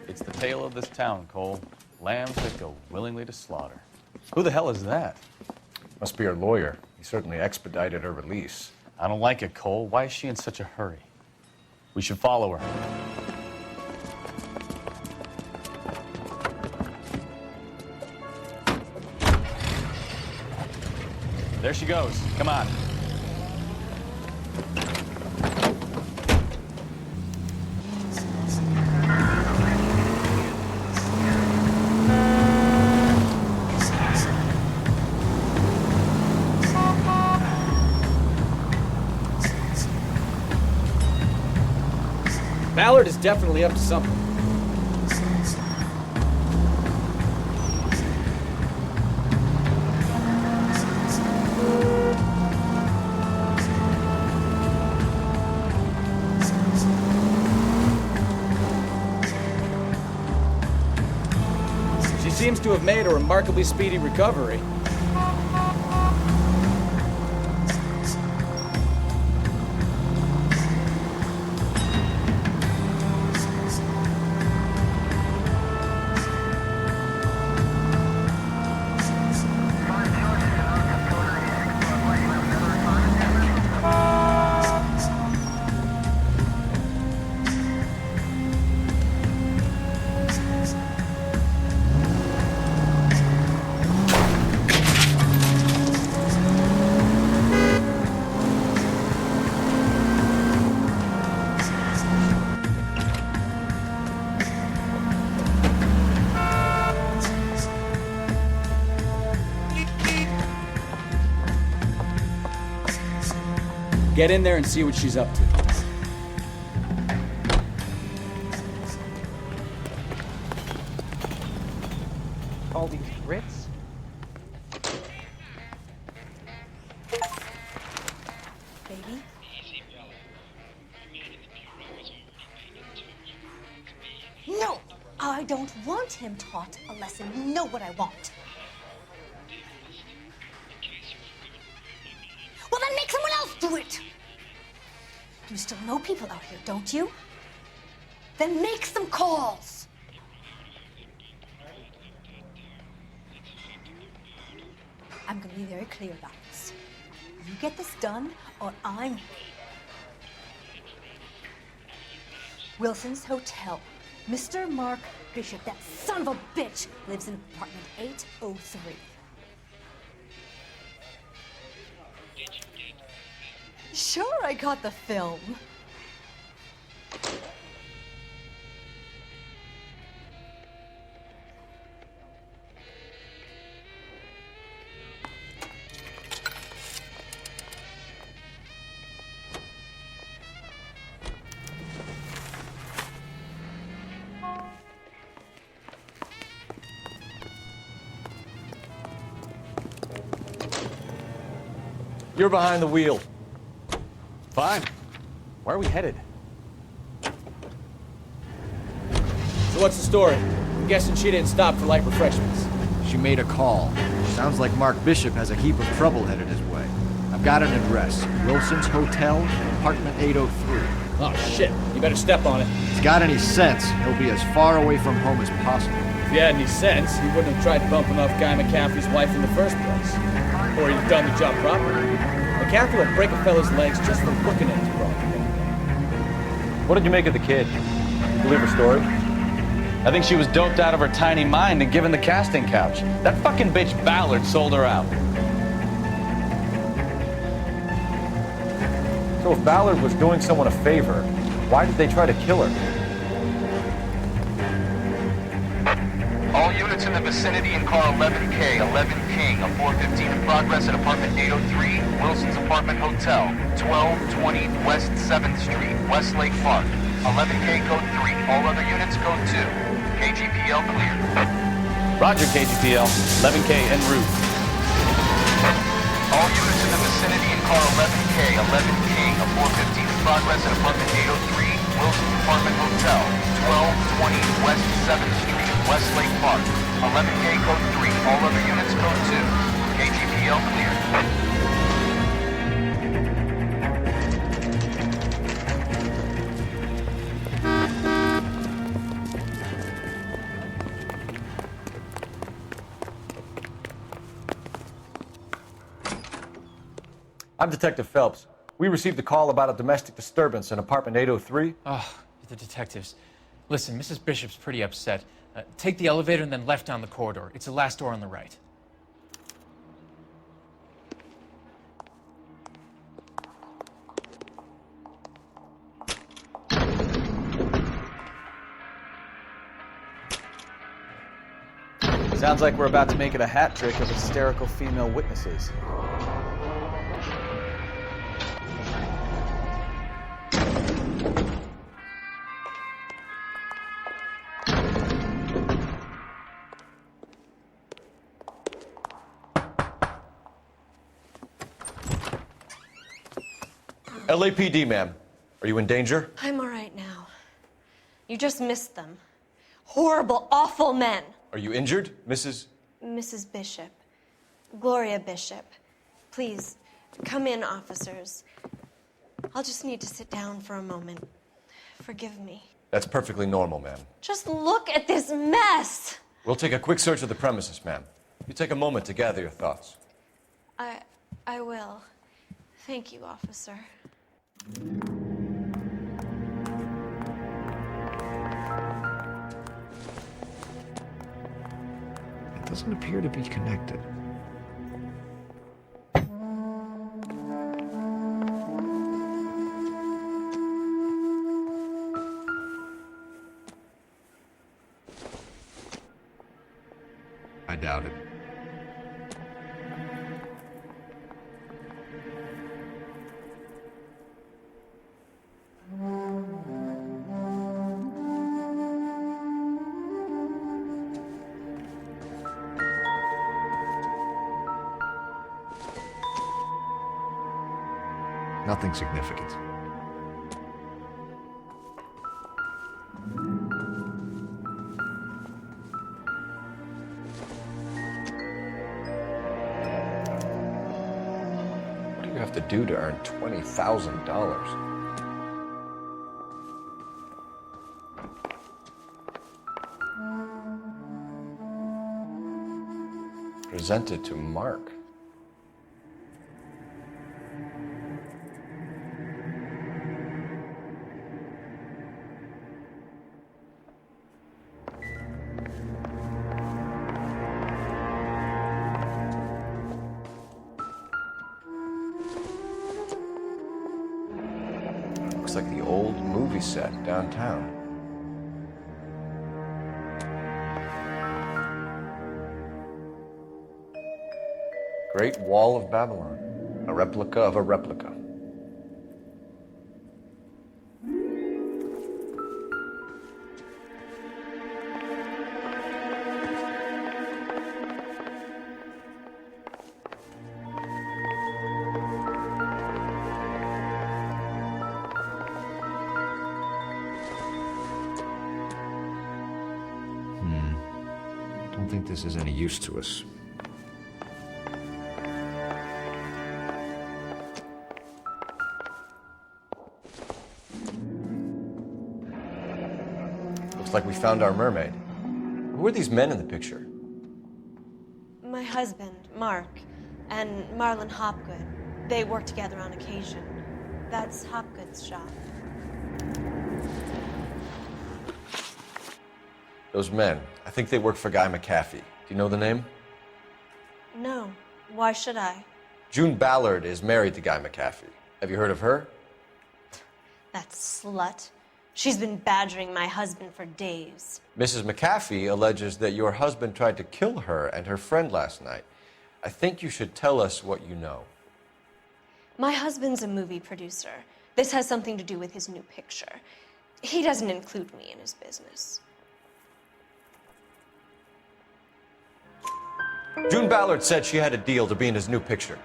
[SPEAKER 9] It's the tale of this town, Cole. Lambs that go willingly to slaughter. Who the hell is that?
[SPEAKER 7] Must be her lawyer. He certainly expedited her release.
[SPEAKER 9] I don't like it, Cole. Why is she in such a hurry? We should follow her. There she goes. Come on.
[SPEAKER 2] Ballard is definitely up to something. She seems to have made a remarkably speedy recovery. Get in there and see what she's up to.
[SPEAKER 19] All these Brits?
[SPEAKER 21] Baby? No! I don't want him taught a lesson. You know what I want. Well, then make someone else do it! You still know people out here, don't you? Then make some calls! I'm gonna be very clear about this. You get this done, or I'm... Wilson's Hotel. Mr. Mark Bishop, that son of a bitch, lives in apartment 803. Sure, I got the film.
[SPEAKER 7] You're behind the wheel.
[SPEAKER 2] Fine. Where are we headed? So what's the story? I'm guessing she didn't stop for light refreshments.
[SPEAKER 17] She made a call. Sounds like Mark Bishop has a heap of trouble headed his way. I've got an address. Wilson's Hotel, apartment 803.
[SPEAKER 2] Oh, shit. You better step on it.
[SPEAKER 17] If he's got any sense, he'll be as far away from home as possible.
[SPEAKER 2] If he had any sense, he wouldn't have tried bumping off Guy McCaffrey's wife in the first place. Or he'd have done the job properly. McCaffrey will break a fella's legs just for looking at his property.
[SPEAKER 7] What did you make of the kid? You believe her story?
[SPEAKER 9] I think she was doped out of her tiny mind and given the casting couch. That fucking bitch Ballard sold her out.
[SPEAKER 7] So if Ballard was doing someone a favor, why did they try to kill her?
[SPEAKER 22] All units in the vicinity in car 11K, 11 King, a 415 in progress at apartment 803, Wilson's Apartment Hotel, 1220 West 7th Street, Westlake Park. 11K code 3, all other units code 2. KGPL cleared.
[SPEAKER 9] Roger, KGPL. 11K en route.
[SPEAKER 22] All units in the vicinity in car 11K, 11 King, a 415 in progress at apartment 803, Wilson's Apartment Hotel, 1220 West 7th Street, Westlake Park. 11K code 3, all other units code 2. KGPL cleared.
[SPEAKER 7] I'm Detective Phelps. We received a call about a domestic disturbance in apartment 803.
[SPEAKER 3] Oh, the detectives. Listen, Mrs. Bishop's pretty upset. Take the elevator and then left down the corridor. It's the last door on the right.
[SPEAKER 2] Sounds like we're about to make it a hat trick of hysterical female witnesses.
[SPEAKER 7] LAPD, ma'am. Are you in danger?
[SPEAKER 5] I'm all right now. You just missed them. Horrible, awful men.
[SPEAKER 7] Are you injured, Mrs.?
[SPEAKER 5] Mrs. Bishop. Gloria Bishop. Please, come in, officers. I'll just need to sit down for a moment. Forgive me.
[SPEAKER 7] That's perfectly normal, ma'am.
[SPEAKER 5] Just look at this mess!
[SPEAKER 7] We'll take a quick search of the premises, ma'am. You take a moment to gather your thoughts.
[SPEAKER 5] I will. Thank you, officer.
[SPEAKER 7] It doesn't appear to be connected. I doubt it. Nothing significant. What do you have to do to earn $20,000? Presented to Mark. Looks like the old movie set downtown. Great Wall of Babylon, a replica of a replica. Don't think this is any use to us. Looks like we found our mermaid. Who are these men in the picture?
[SPEAKER 5] My husband, Mark, and Marlon Hopgood. They work together on occasion. That's Hopgood's shop.
[SPEAKER 7] Those men, I think they work for Guy McAfee. Do you know the name?
[SPEAKER 5] No. Why should I?
[SPEAKER 7] June Ballard is married to Guy McAfee. Have you heard of her?
[SPEAKER 5] That slut. She's been badgering my husband for days.
[SPEAKER 7] Mrs. McAfee alleges that your husband tried to kill her and her friend last night. I think you should tell us what you know.
[SPEAKER 5] My husband's a movie producer. This has something to do with his new picture. He doesn't include me in his business.
[SPEAKER 7] June Ballard said she had a deal to be in his new picture.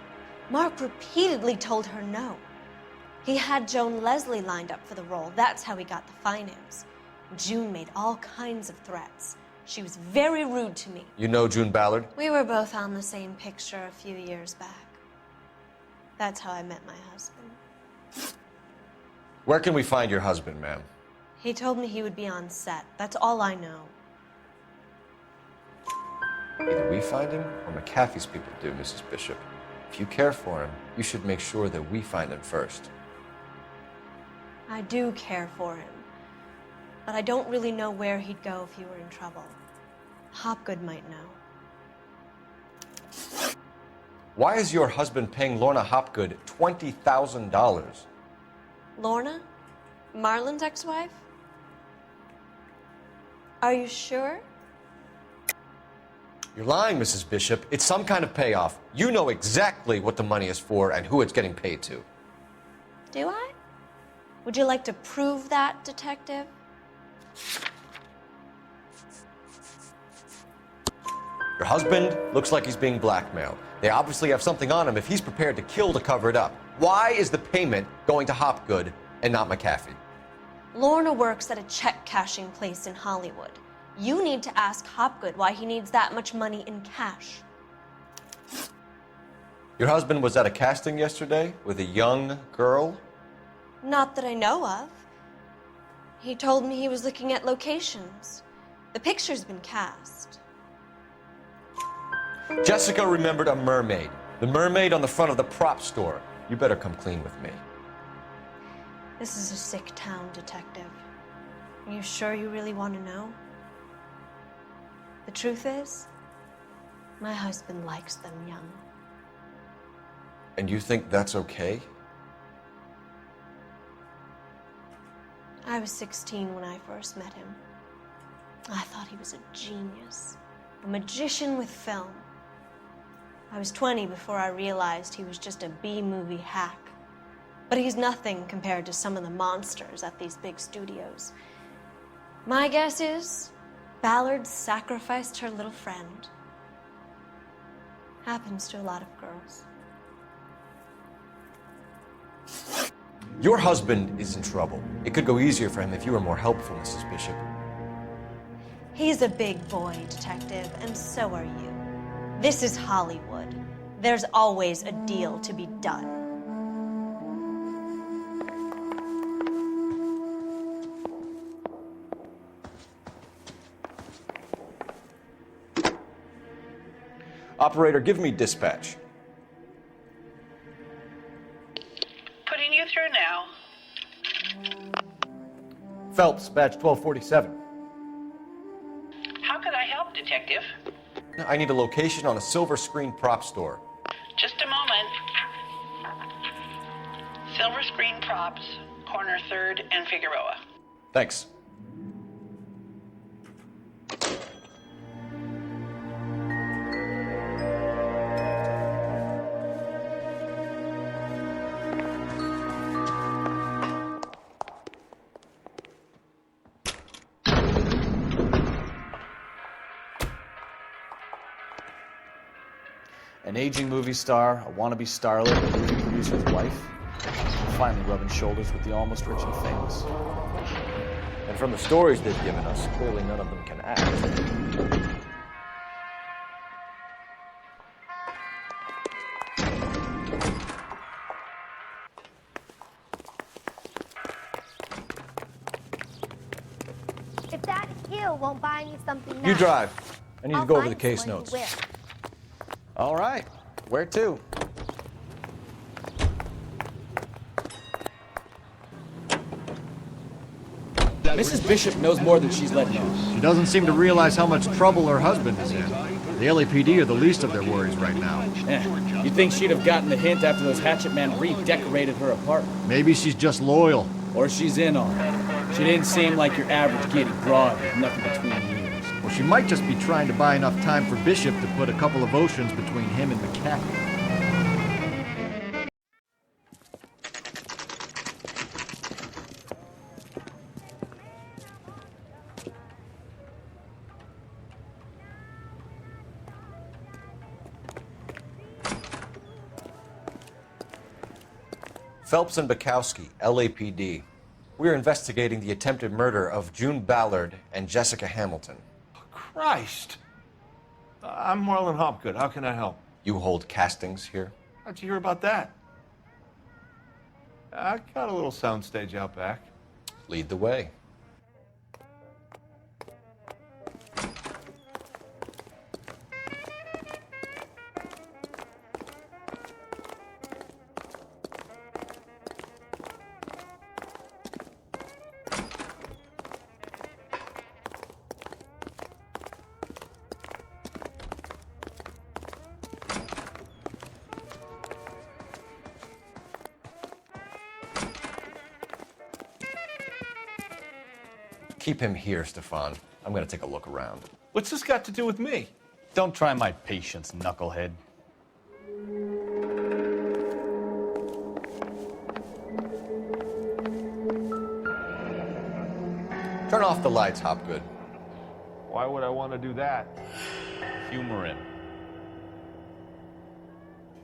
[SPEAKER 5] Mark repeatedly told her no. He had Joan Leslie lined up for the role. That's how he got the finance. June made all kinds of threats. She was very rude to me.
[SPEAKER 7] You know June Ballard?
[SPEAKER 5] We were both on the same picture a few years back. That's how I met my husband.
[SPEAKER 7] Where can we find your husband, ma'am?
[SPEAKER 5] He told me he would be on set. That's all I know.
[SPEAKER 7] Either we find him or McAfee's people do, Mrs. Bishop. If you care for him, you should make sure that we find him first.
[SPEAKER 5] I do care for him, but I don't really know where he'd go if he were in trouble. Hopgood might know.
[SPEAKER 7] Why is your husband paying Lorna Hopgood $20,000?
[SPEAKER 5] Lorna? Marlon's ex-wife? Are you sure?
[SPEAKER 7] You're lying, Mrs. Bishop. It's some kind of payoff. You know exactly what the money is for and who it's getting paid to.
[SPEAKER 5] Do I? Would you like to prove that, detective?
[SPEAKER 7] Your husband looks like he's being blackmailed. They obviously have something on him if he's prepared to kill to cover it up. Why is the payment going to Hopgood and not McAfee?
[SPEAKER 5] Lorna works at a check cashing place in Hollywood. You need to ask Hopgood why he needs that much money in cash.
[SPEAKER 7] Your husband was at a casting yesterday with a young girl?
[SPEAKER 5] Not that I know of. He told me he was looking at locations. The picture's been cast.
[SPEAKER 7] Jessica remembered a mermaid. The mermaid on the front of the prop store. You better come clean with me.
[SPEAKER 5] This is a sick town, Detective. Are you sure you really want to know? The truth is, my husband likes them young.
[SPEAKER 7] And you think that's okay?
[SPEAKER 5] I was 16 when I first met him. I thought he was a genius, a magician with film. I was 20 before I realized he was just a B-movie hack. But he's nothing compared to some of the monsters at these big studios. My guess is Ballard sacrificed her little friend. Happens to a lot of girls.
[SPEAKER 7] Your husband is in trouble. It could go easier for him if you were more helpful, Mrs. Bishop.
[SPEAKER 5] He's a big boy, Detective, and so are you. This is Hollywood. There's always a deal to be done.
[SPEAKER 7] Operator, give me dispatch.
[SPEAKER 14] Putting you through now.
[SPEAKER 7] Phelps, badge 1247.
[SPEAKER 14] How could I help, Detective?
[SPEAKER 7] I need a location on a silver screen prop store.
[SPEAKER 14] Just a moment. Silver Screen Props, corner 3rd and Figueroa.
[SPEAKER 7] Thanks.
[SPEAKER 9] An aging movie star, a wannabe starlet, a movie producer's wife, finally rubbing shoulders with the almost rich and famous.
[SPEAKER 7] And from the stories they've given us, clearly none of them can act.
[SPEAKER 10] If that hill won't buy me something nice,
[SPEAKER 7] You drive. I need to
[SPEAKER 10] I'll
[SPEAKER 7] go over the
[SPEAKER 10] find
[SPEAKER 7] case
[SPEAKER 10] someone
[SPEAKER 7] notes.
[SPEAKER 10] who will.
[SPEAKER 9] All right. Where to?
[SPEAKER 2] Mrs. Bishop knows more than she's letting on.
[SPEAKER 11] She doesn't seem to realize how much trouble her husband is in. The LAPD are the least of their worries right now.
[SPEAKER 2] You'd think she'd have gotten the hint after those hatchet men redecorated her apartment.
[SPEAKER 11] Maybe she's just loyal.
[SPEAKER 2] Or she's in on it. She didn't seem like your average giddy broad with nothing between years.
[SPEAKER 11] Or she might just be trying to buy enough time for Bishop to put a couple of oceans between him and McAfee.
[SPEAKER 7] Phelps and Bukowski, LAPD. We're investigating the attempted murder of June Ballard and Jessica Hamilton.
[SPEAKER 6] Christ! I'm Marlon Hopgood. How can I help?
[SPEAKER 7] You hold castings here?
[SPEAKER 6] How'd you hear about that? I got a little soundstage out back.
[SPEAKER 7] Lead the way. Keep him here, Stefan. I'm gonna take a look around.
[SPEAKER 6] What's this got to do with me?
[SPEAKER 9] Don't try my patience, knucklehead.
[SPEAKER 7] Turn off the lights, Hopgood.
[SPEAKER 6] Why would I want to do that?
[SPEAKER 9] Humor him.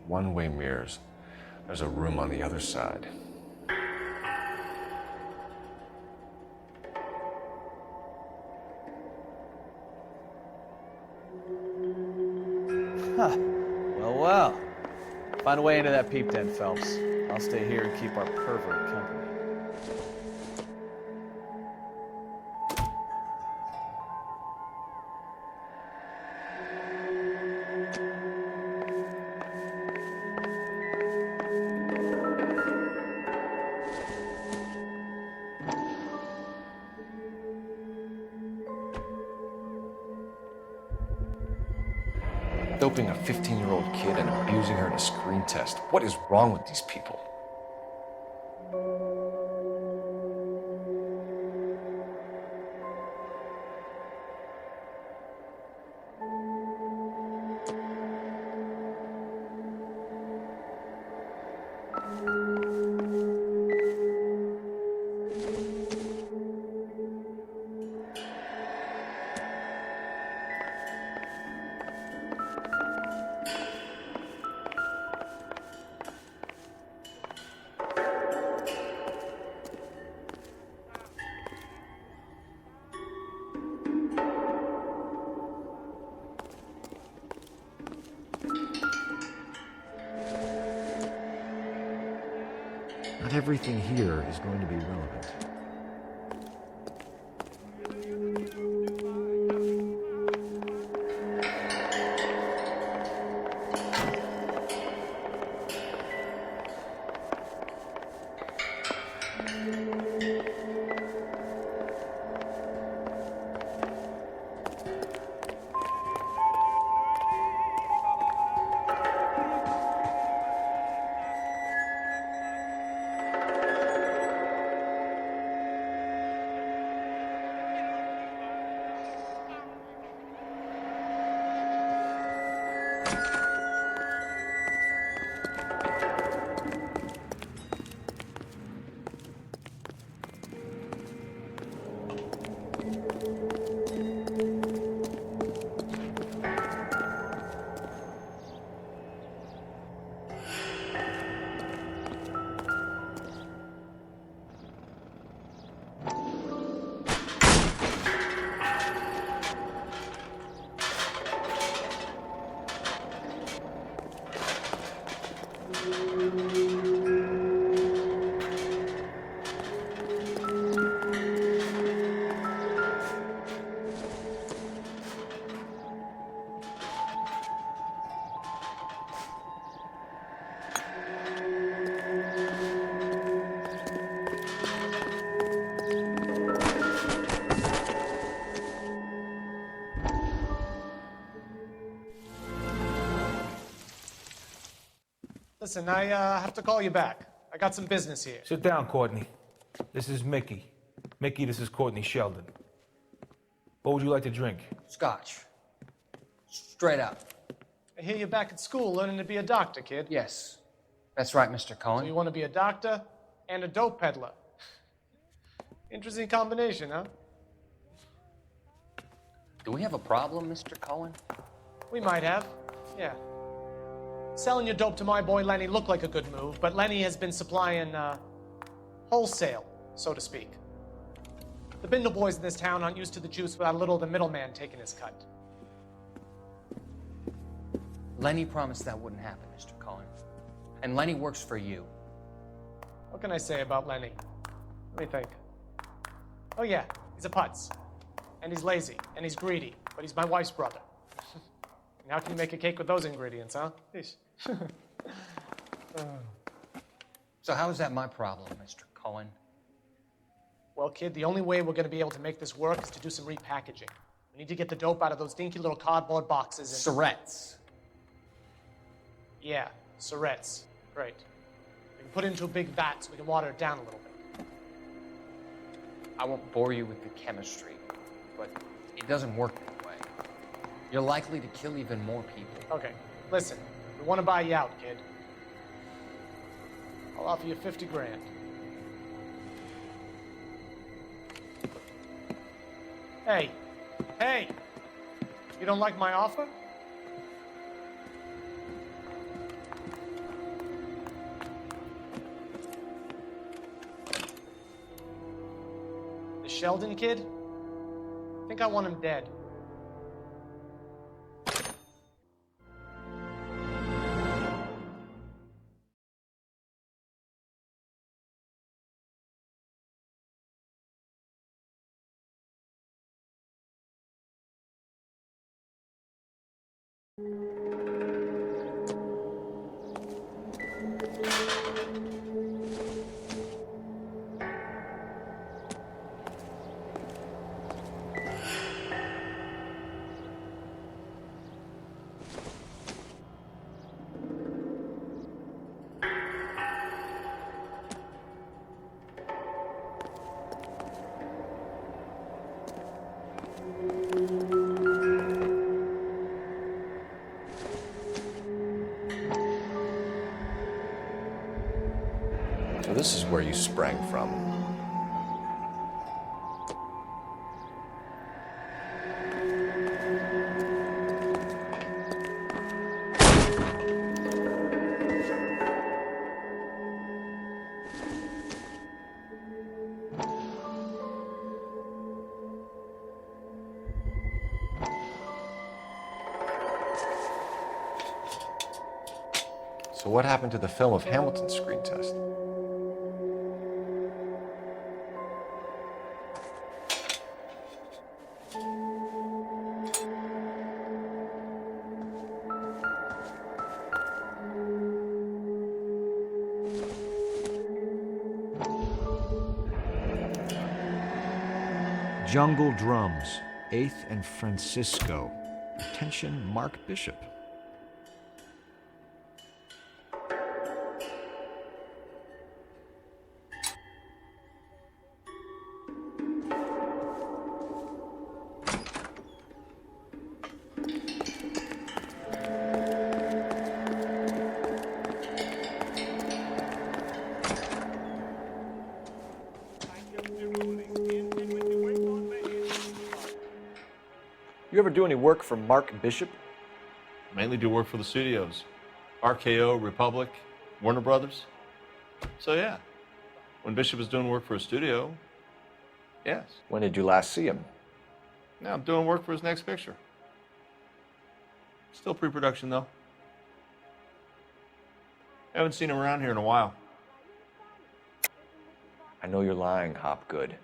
[SPEAKER 7] One-way mirrors.
[SPEAKER 6] There's a room on the other side.
[SPEAKER 2] Huh. Well, well. Find a way into that peep den, Phelps. I'll stay here and keep our pervert company.
[SPEAKER 7] Doping a 15-year-old kid and abusing her in a screen test. What is wrong with these people?
[SPEAKER 11] Not everything here is going to be relevant.
[SPEAKER 12] Listen, I have to call you back. I got some business here.
[SPEAKER 13] Sit down, Courtney. This is Mickey. Mickey, this is Courtney Sheldon. What would you like to drink?
[SPEAKER 19] Scotch. Straight up.
[SPEAKER 12] I hear you're back at school learning to be a doctor, kid.
[SPEAKER 19] Yes. That's right, Mr. Cohen.
[SPEAKER 12] So you want to be a doctor and a dope peddler. Interesting combination, huh?
[SPEAKER 20] Do we have a problem, Mr. Cohen?
[SPEAKER 12] We might have, yeah. Selling your dope to my boy Lenny looked like a good move, but Lenny has been supplying, wholesale, so to speak. The Bindle boys in this town aren't used to the juice without a little of the middleman taking his cut.
[SPEAKER 19] Lenny promised that wouldn't happen, Mr. Cohen. And Lenny works for you.
[SPEAKER 12] What can I say about Lenny? Let me think. Oh yeah, he's a putz. And he's lazy, and he's greedy, but he's my wife's brother. And how can you make a cake with those ingredients, huh? Yeesh.
[SPEAKER 19] So how is that my problem, Mr. Cohen?
[SPEAKER 12] Well, kid, the only way we're going to be able to make this work is to do some repackaging. We need to get the dope out of those dinky little cardboard boxes and...
[SPEAKER 19] Surrettes.
[SPEAKER 12] Yeah, Surrettes. Great. We can put it into a big vat so we can water it down a little bit.
[SPEAKER 19] I won't bore you with the chemistry, but it doesn't work that way. You're likely to kill even more people.
[SPEAKER 12] Okay, listen. We want to buy you out, kid. I'll offer you 50 grand. Hey. Hey! You don't like my offer? Sheldon kid? I think I want him dead.
[SPEAKER 7] So this is where you sprang from. So what happened to the film of Hamilton's screen test?
[SPEAKER 11] Jungle Drums, 8th and Francisco. Attention, Mark Bishop.
[SPEAKER 7] You ever do any work for Mark Bishop?
[SPEAKER 6] Mainly do work for the studios. RKO, Republic, Warner Brothers. So yeah, when Bishop was doing work for a studio, yes.
[SPEAKER 7] When did you last see him?
[SPEAKER 6] Now I'm doing work for his next picture. Still pre-production though. Haven't seen him around here in a while.
[SPEAKER 7] I know you're lying, Hopgood.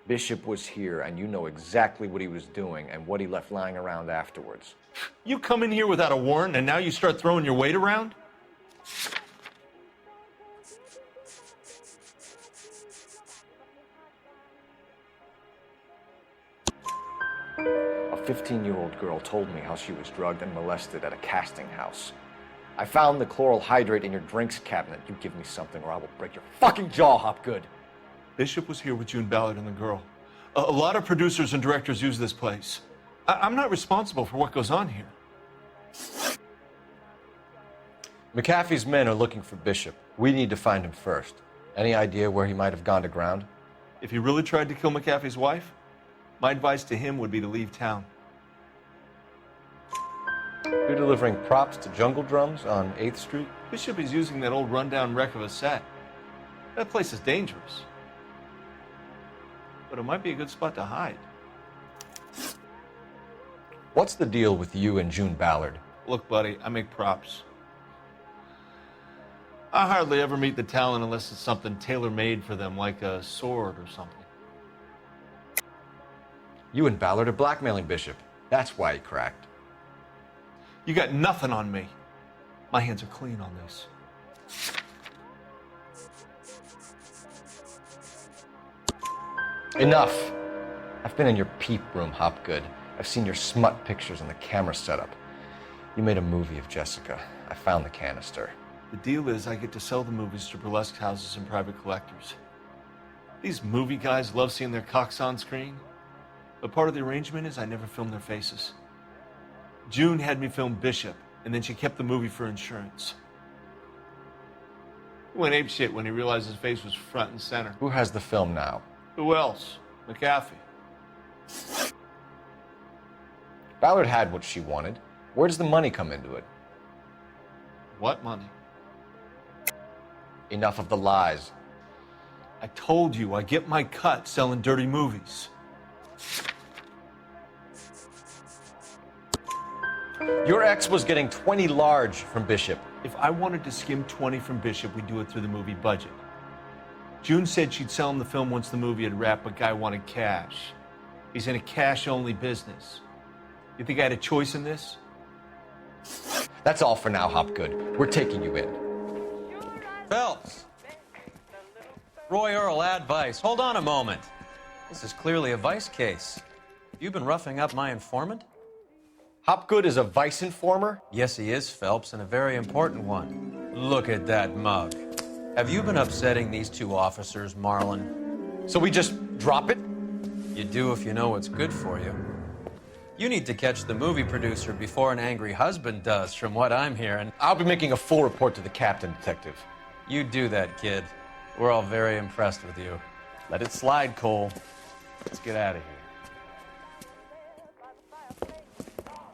[SPEAKER 7] Bishop was here, and you know exactly what he was doing and what he left lying around afterwards.
[SPEAKER 6] You come in here without a warrant, and now you start throwing your weight around?
[SPEAKER 7] A 15-year-old girl told me how she was drugged and molested at a casting house. I found the chloral hydrate in your drinks cabinet. You give me something or I will break your fucking jaw, Hopgood.
[SPEAKER 6] Bishop was here with June Ballard and the girl. A lot of producers and directors use this place. I'm not responsible for what goes on here.
[SPEAKER 7] McAfee's men are looking for Bishop. We need to find him first. Any idea where he might have gone to ground?
[SPEAKER 6] If he really tried to kill McAfee's wife, my advice to him would be to leave town.
[SPEAKER 7] You're delivering props to Jungle Drums on 8th Street?
[SPEAKER 6] Bishop is using that old rundown wreck of a set. That place is dangerous. But it might be a good spot to hide.
[SPEAKER 7] What's the deal with you and June Ballard?
[SPEAKER 6] Look, buddy, I make props. I hardly ever meet the talent unless it's something tailor-made for them, like a sword or something.
[SPEAKER 7] You and Ballard are blackmailing Bishop. That's why he cracked.
[SPEAKER 6] You got nothing on me. My hands are clean on this.
[SPEAKER 7] Enough. I've been in your peep room, Hopgood. I've seen your smut pictures and the camera setup. You made a movie of Jessica. I found the canister.
[SPEAKER 6] The deal is I get to sell the movies to burlesque houses and private collectors. These movie guys love seeing their cocks on screen. But part of the arrangement is I never film their faces. June had me film Bishop, and then she kept the movie for insurance. He went apeshit when he realized his face was front and center.
[SPEAKER 7] Who has the film now?
[SPEAKER 6] Who else? McAfee.
[SPEAKER 7] Ballard had what she wanted. Where does the money come into it?
[SPEAKER 6] What money?
[SPEAKER 7] Enough of the lies.
[SPEAKER 6] I told you I get my cut selling dirty movies.
[SPEAKER 7] Your ex was getting 20 large from Bishop.
[SPEAKER 6] If I wanted to skim 20 from Bishop, we'd do it through the movie budget. June said she'd sell him the film once the movie had wrapped, but Guy wanted cash. He's in a cash-only business. You think I had a choice in this?
[SPEAKER 7] That's all for now, Hopgood. We're taking you in.
[SPEAKER 17] Phelps! Roy Earl, ad vice. Hold on a moment. This is clearly a vice case. You've been roughing up my informant?
[SPEAKER 7] Hopgood is a vice informer?
[SPEAKER 17] Yes, he is, Phelps, and a very important one. Look at that mug. Have you been upsetting these two officers, Marlon?
[SPEAKER 7] So we just drop it?
[SPEAKER 17] You do if you know what's good for you. You need to catch the movie producer before an angry husband does, from what I'm hearing.
[SPEAKER 7] I'll be making a full report to the captain, Detective.
[SPEAKER 17] You do that, kid. We're all very impressed with you.
[SPEAKER 9] Let it slide, Cole. Let's get out of here.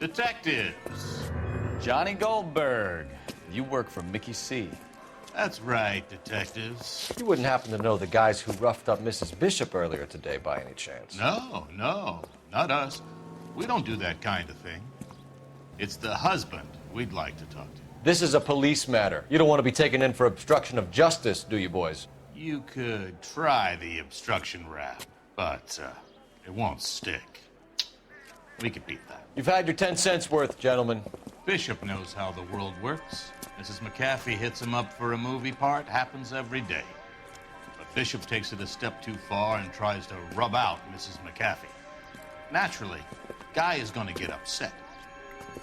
[SPEAKER 4] Detectives.
[SPEAKER 9] Johnny Goldberg. You work for Mickey C.
[SPEAKER 4] That's right, detectives.
[SPEAKER 7] You wouldn't happen to know the guys who roughed up Mrs. Bishop earlier today by any chance?
[SPEAKER 4] No, not us. We don't do that kind of thing. It's the husband we'd like to talk to.
[SPEAKER 7] This is a police matter. You don't want to be taken in for obstruction of justice, do you, boys?
[SPEAKER 4] You could try the obstruction rap, but it won't stick. We could beat that.
[SPEAKER 7] You've had your 10 cents worth, gentlemen.
[SPEAKER 4] Bishop knows how the world works. Mrs. McAfee hits him up for a movie part. Happens every day. But Bishop takes it a step too far and tries to rub out Mrs. McAfee. Naturally, Guy is going to get upset.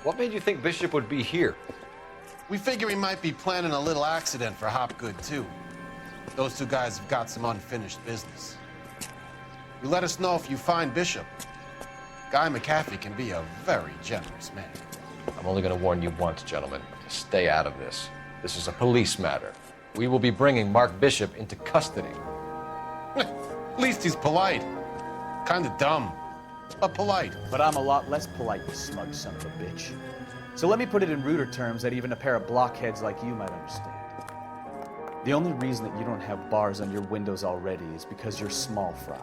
[SPEAKER 7] What made you think Bishop would be here?
[SPEAKER 15] We figure he might be planning a little accident for Hopgood, too. Those two guys have got some unfinished business. You let us know if you find Bishop. Guy McAfee can be a very generous man.
[SPEAKER 7] I'm only going to warn you once, gentlemen. Stay out of this. This is a police matter. We will be bringing Mark Bishop into custody.
[SPEAKER 15] At least he's polite. Kind of dumb, but polite.
[SPEAKER 2] But I'm a lot less polite, you smug son of a bitch. So let me put it in ruder terms that even a pair of blockheads like you might understand. The only reason that you don't have bars on your windows already is because you're small fry.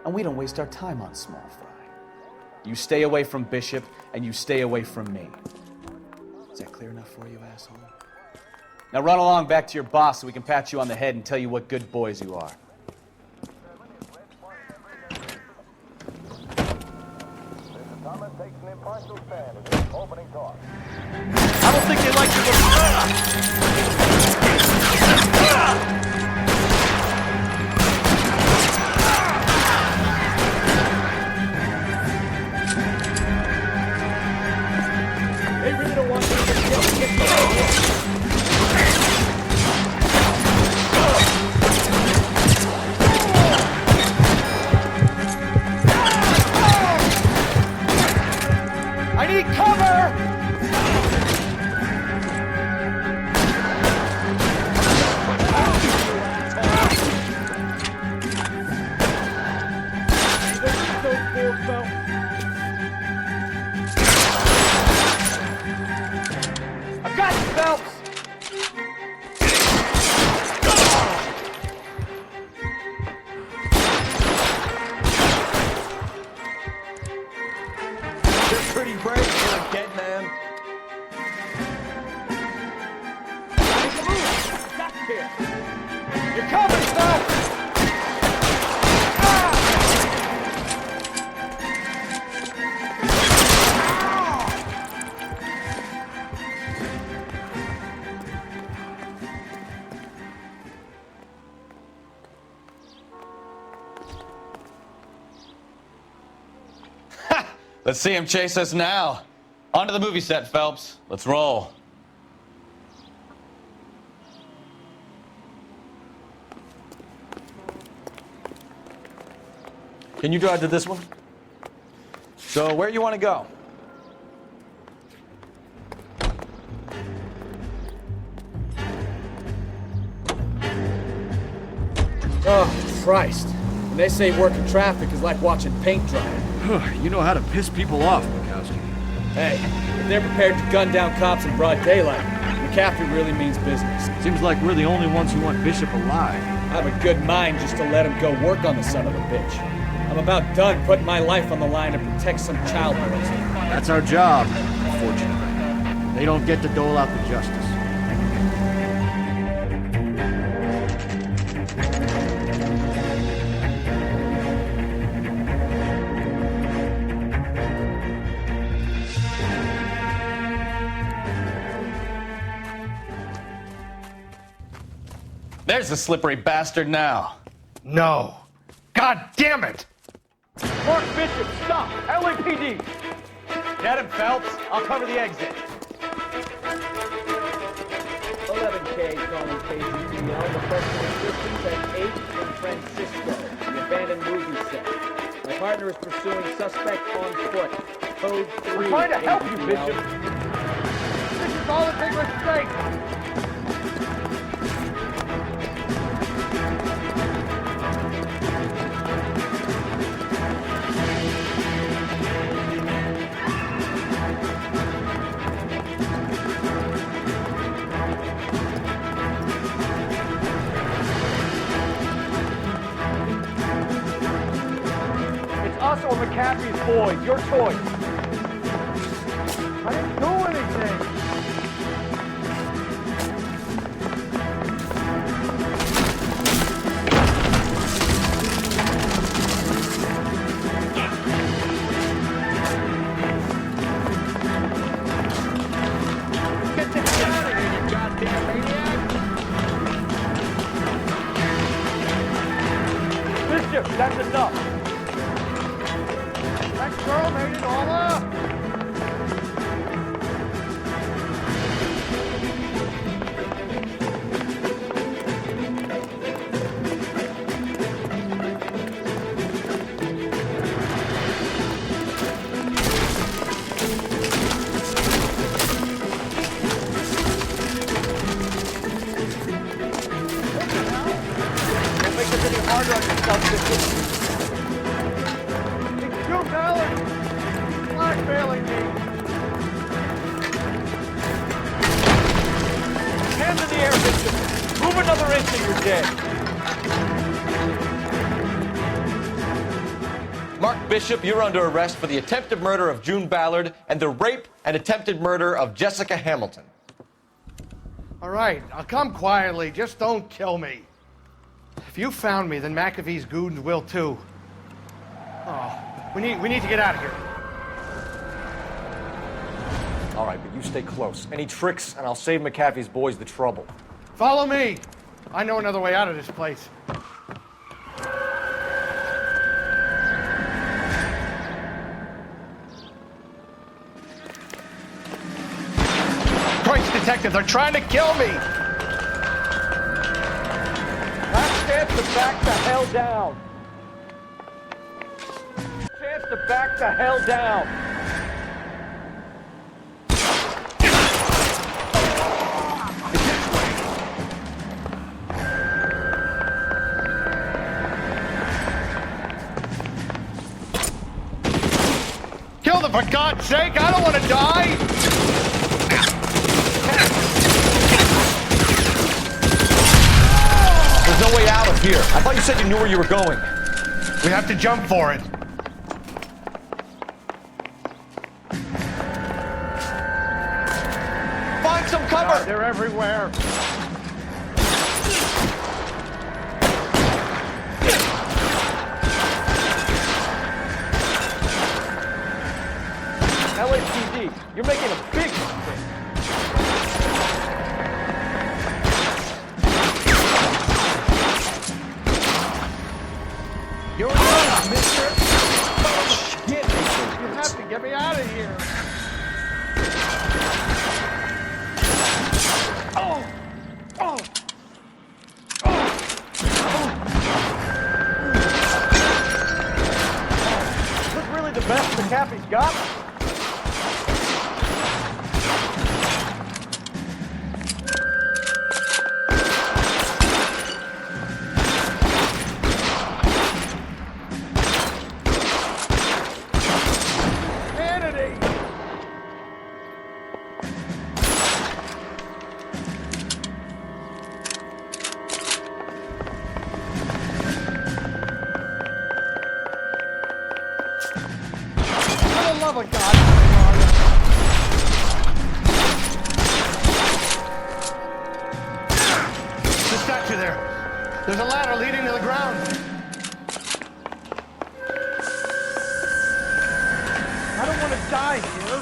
[SPEAKER 2] And we don't waste our time on small fry. You stay away from Bishop, and you stay away from me. Is that clear enough for you, asshole? Now run along back to your boss so we can pat you on the head and tell you what good boys you are.
[SPEAKER 6] I don't think they like
[SPEAKER 2] They really don't want you to get I need cover! I got you, Phelps!
[SPEAKER 7] You're pretty brave for a dead man.
[SPEAKER 2] You're coming, Phelps!
[SPEAKER 9] Let's see him chase us now. Onto the movie set, Phelps. Let's roll.
[SPEAKER 7] Can you drive to this one?
[SPEAKER 9] So, where you want to go?
[SPEAKER 2] Oh, Christ. When they say working traffic is like watching paint dry.
[SPEAKER 11] You know how to piss people off, Mikowski.
[SPEAKER 2] Hey, if they're prepared to gun down cops in broad daylight, McAfee really means business.
[SPEAKER 11] Seems like we're the only ones who want Bishop alive.
[SPEAKER 2] I have a good mind just to let him go work on the son of a bitch. I'm about done putting my life on the line to protect some child molester.
[SPEAKER 11] That's our job, unfortunately. They don't get to dole out the justice.
[SPEAKER 9] There's the slippery bastard now.
[SPEAKER 1] No. God damn it!
[SPEAKER 2] Mark Bishop, stop! LAPD! Get him, Phelps. I'll cover the exit. 11K calling KGPL. Requesting assistance at 8 in Francisco, the abandoned movie set. My partner is pursuing suspect on foot. Code 3.
[SPEAKER 1] We're trying to help you, Bishop. This is all a big mistake. Us or McCaffrey's boys, your choice. I didn't do anything. Get the hell out of here, you goddamn maniac! Bishop, that's enough. That girl made it all up! Don't make this any harder on yourself, Bishop. Blackmailing me! Hands in the air, Bishop! Move another inch and you're dead!
[SPEAKER 7] Mark Bishop, you're under arrest for the attempted murder of June Ballard and the rape and attempted murder of Jessica Hamilton.
[SPEAKER 1] All right, I'll come quietly. Just don't kill me. If you found me, then McAfee's goons will too. Oh, we need to get out of here.
[SPEAKER 7] All right, but you stay close. Any tricks, and I'll save McAfee's boys the trouble.
[SPEAKER 1] Follow me. I know another way out of this place. Christ, detective, they're trying to kill me!
[SPEAKER 2] Last chance to back the hell down. Chance to back the hell down.
[SPEAKER 1] Kill them, for God's sake! I don't want to die!
[SPEAKER 7] There's no way out of here. I thought you said you knew where you were going.
[SPEAKER 1] We have to jump for it.
[SPEAKER 7] Find some cover!
[SPEAKER 1] God, they're everywhere.
[SPEAKER 2] LAPD, you're making a big mistake.
[SPEAKER 1] You're right, mister. Shit. You have to get me out of here. Oh! Oh!
[SPEAKER 2] Is this really the best McAfee's got?
[SPEAKER 1] for God's sake, the statue there. There's a ladder leading to the ground. I don't want to die here.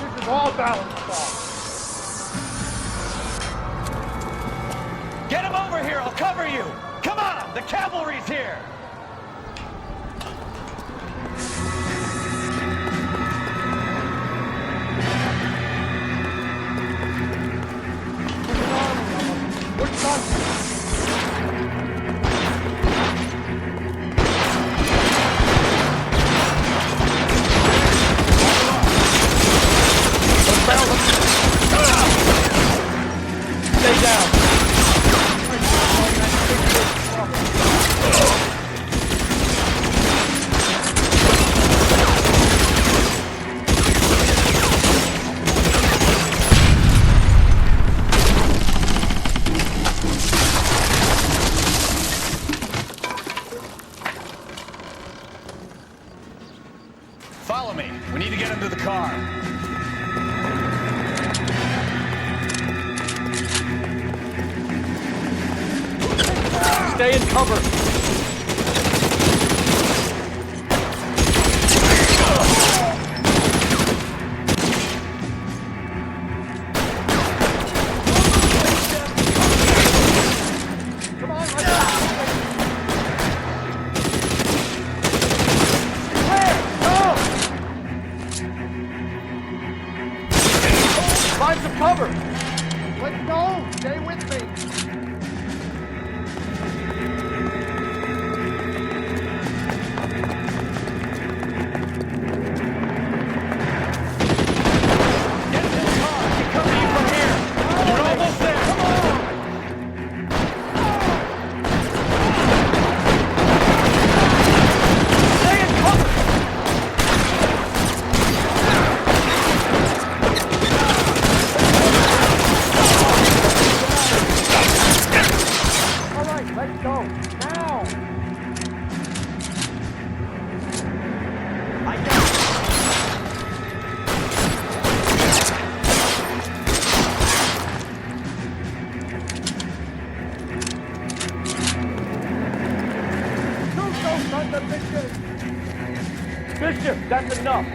[SPEAKER 1] This is all Ballard's fault.
[SPEAKER 9] Get him over here, I'll cover you! Come on, the cavalry's here!
[SPEAKER 1] Stay down.
[SPEAKER 9] Follow me. We need to get him to the car.
[SPEAKER 1] Stay in cover. Come on, let's go. Find some cover. Let's go. Stay with me. Let's go, now! I got it! Don't go, son of Bishop! Bishop, that's enough!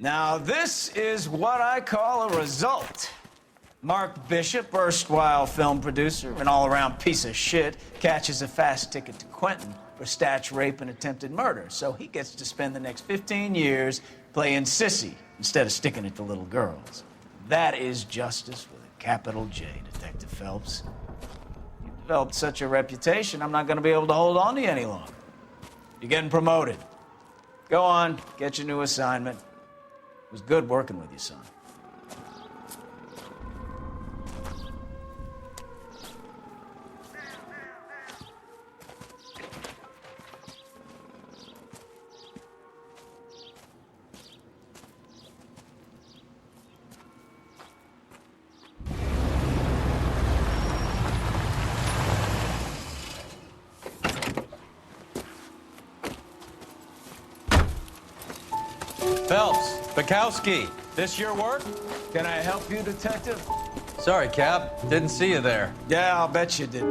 [SPEAKER 2] Now, this is what I call a result. Mark Bishop, erstwhile film producer, an all-around piece of shit, catches a fast ticket to Quentin for statch rape and attempted murder. So he gets to spend the next 15 years playing sissy instead of sticking it to little girls. That is justice with a capital J, Detective Phelps. You've developed such a reputation, I'm not going to be able to hold on to you any longer. You're getting promoted. Go on, get your new assignment. It was good working with you, son.
[SPEAKER 17] Phelps, Bukowski, this your work?
[SPEAKER 2] Can I help you, Detective?
[SPEAKER 17] Sorry, Cap. Didn't see you there.
[SPEAKER 2] Yeah, I'll bet you did.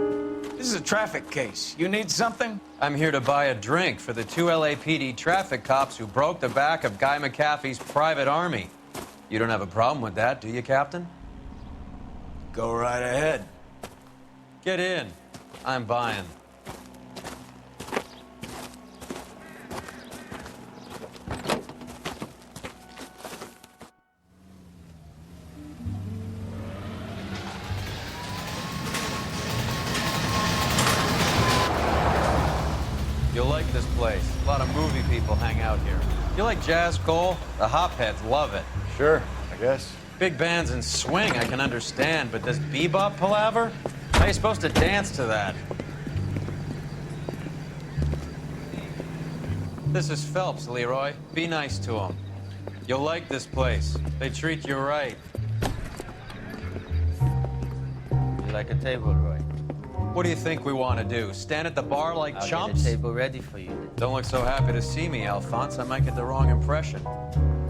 [SPEAKER 2] This is a traffic case. You need something?
[SPEAKER 17] I'm here to buy a drink for the 2 LAPD traffic cops who broke the back of Guy McAfee's private army. You don't have a problem with that, do you, Captain?
[SPEAKER 2] Go right ahead.
[SPEAKER 17] Get in. I'm buying. You'll like this place. A lot of movie people hang out here. You like jazz, Cole? The hopheads love it.
[SPEAKER 11] Sure, I guess.
[SPEAKER 17] Big bands and swing, I can understand, but does bebop palaver? How are you supposed to dance to that? This is Phelps, Leroy. Be nice to him. You'll like this place. They treat you right.
[SPEAKER 8] You like a table, Roy?
[SPEAKER 17] What do you think we want to do? Stand at the bar like
[SPEAKER 8] I'll
[SPEAKER 17] chumps?
[SPEAKER 8] get a table ready for you.
[SPEAKER 17] Don't look so happy to see me, Alphonse. I might get the wrong impression.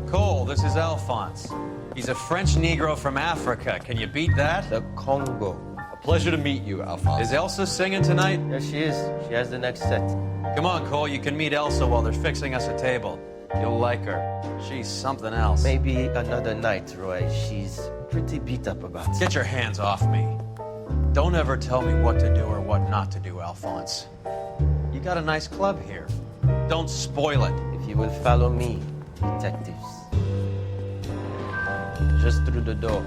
[SPEAKER 17] Cole, this is Alphonse. He's a French Negro from Africa. Can you beat that?
[SPEAKER 8] The Congo.
[SPEAKER 7] A pleasure to meet you, Alphonse.
[SPEAKER 17] Is Elsa singing tonight?
[SPEAKER 8] Yes, she is. She has the next set.
[SPEAKER 17] Come on, Cole. You can meet Elsa while they're fixing us a table. You'll like her. She's something else.
[SPEAKER 8] Maybe another night, Roy. She's pretty beat up about it.
[SPEAKER 17] Get your hands off me. Don't ever tell me what to do or what not to do, Alphonse. You got a nice club here. Don't spoil it.
[SPEAKER 8] If you will follow me, detectives. Just through the door.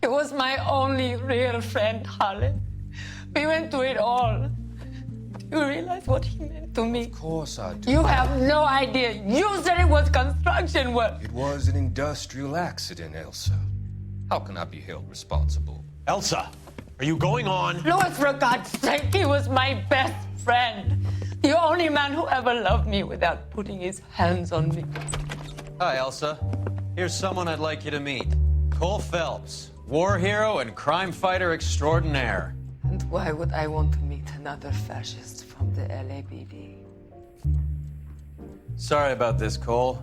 [SPEAKER 18] He was my only real friend, Harlan. We went through it all. Do you realize what he meant to me?
[SPEAKER 23] Of course I do.
[SPEAKER 18] You have no idea. You said it was construction work.
[SPEAKER 23] It was an industrial accident, Elsa. How can I be held responsible?
[SPEAKER 17] Elsa, are you going on?
[SPEAKER 18] Louis, for God's sake, he was my best friend. The only man who ever loved me without putting his hands on me.
[SPEAKER 17] Hi, Elsa. Here's someone I'd like you to meet. Cole Phelps, war hero and crime fighter extraordinaire.
[SPEAKER 18] And why would I want to meet another fascist from the LAPD?
[SPEAKER 17] Sorry about this, Cole.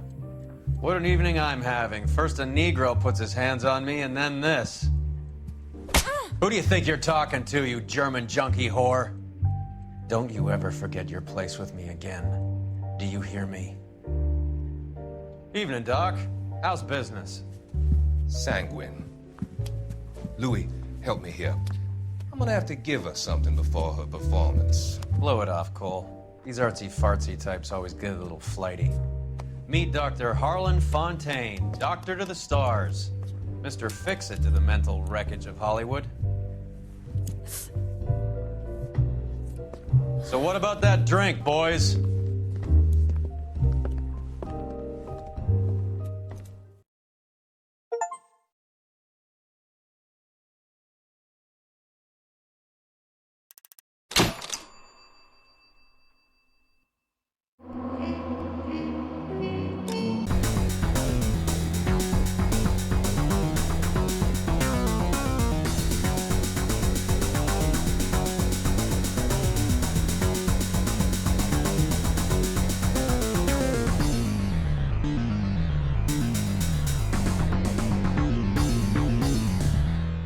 [SPEAKER 17] What an evening I'm having. First a Negro puts his hands on me, and then this. Who do you think you're talking to, you German junkie whore? Don't you ever forget your place with me again. Do you hear me? Evening, Doc. How's business?
[SPEAKER 23] Sanguine. Louis, help me here. I'm gonna have to give her something before her performance.
[SPEAKER 17] Blow it off, Cole. These artsy-fartsy types always get a little flighty. Meet Dr. Harlan Fontaine, doctor to the stars. Mr. Fix-It to the mental wreckage of Hollywood. So what about that drink, boys?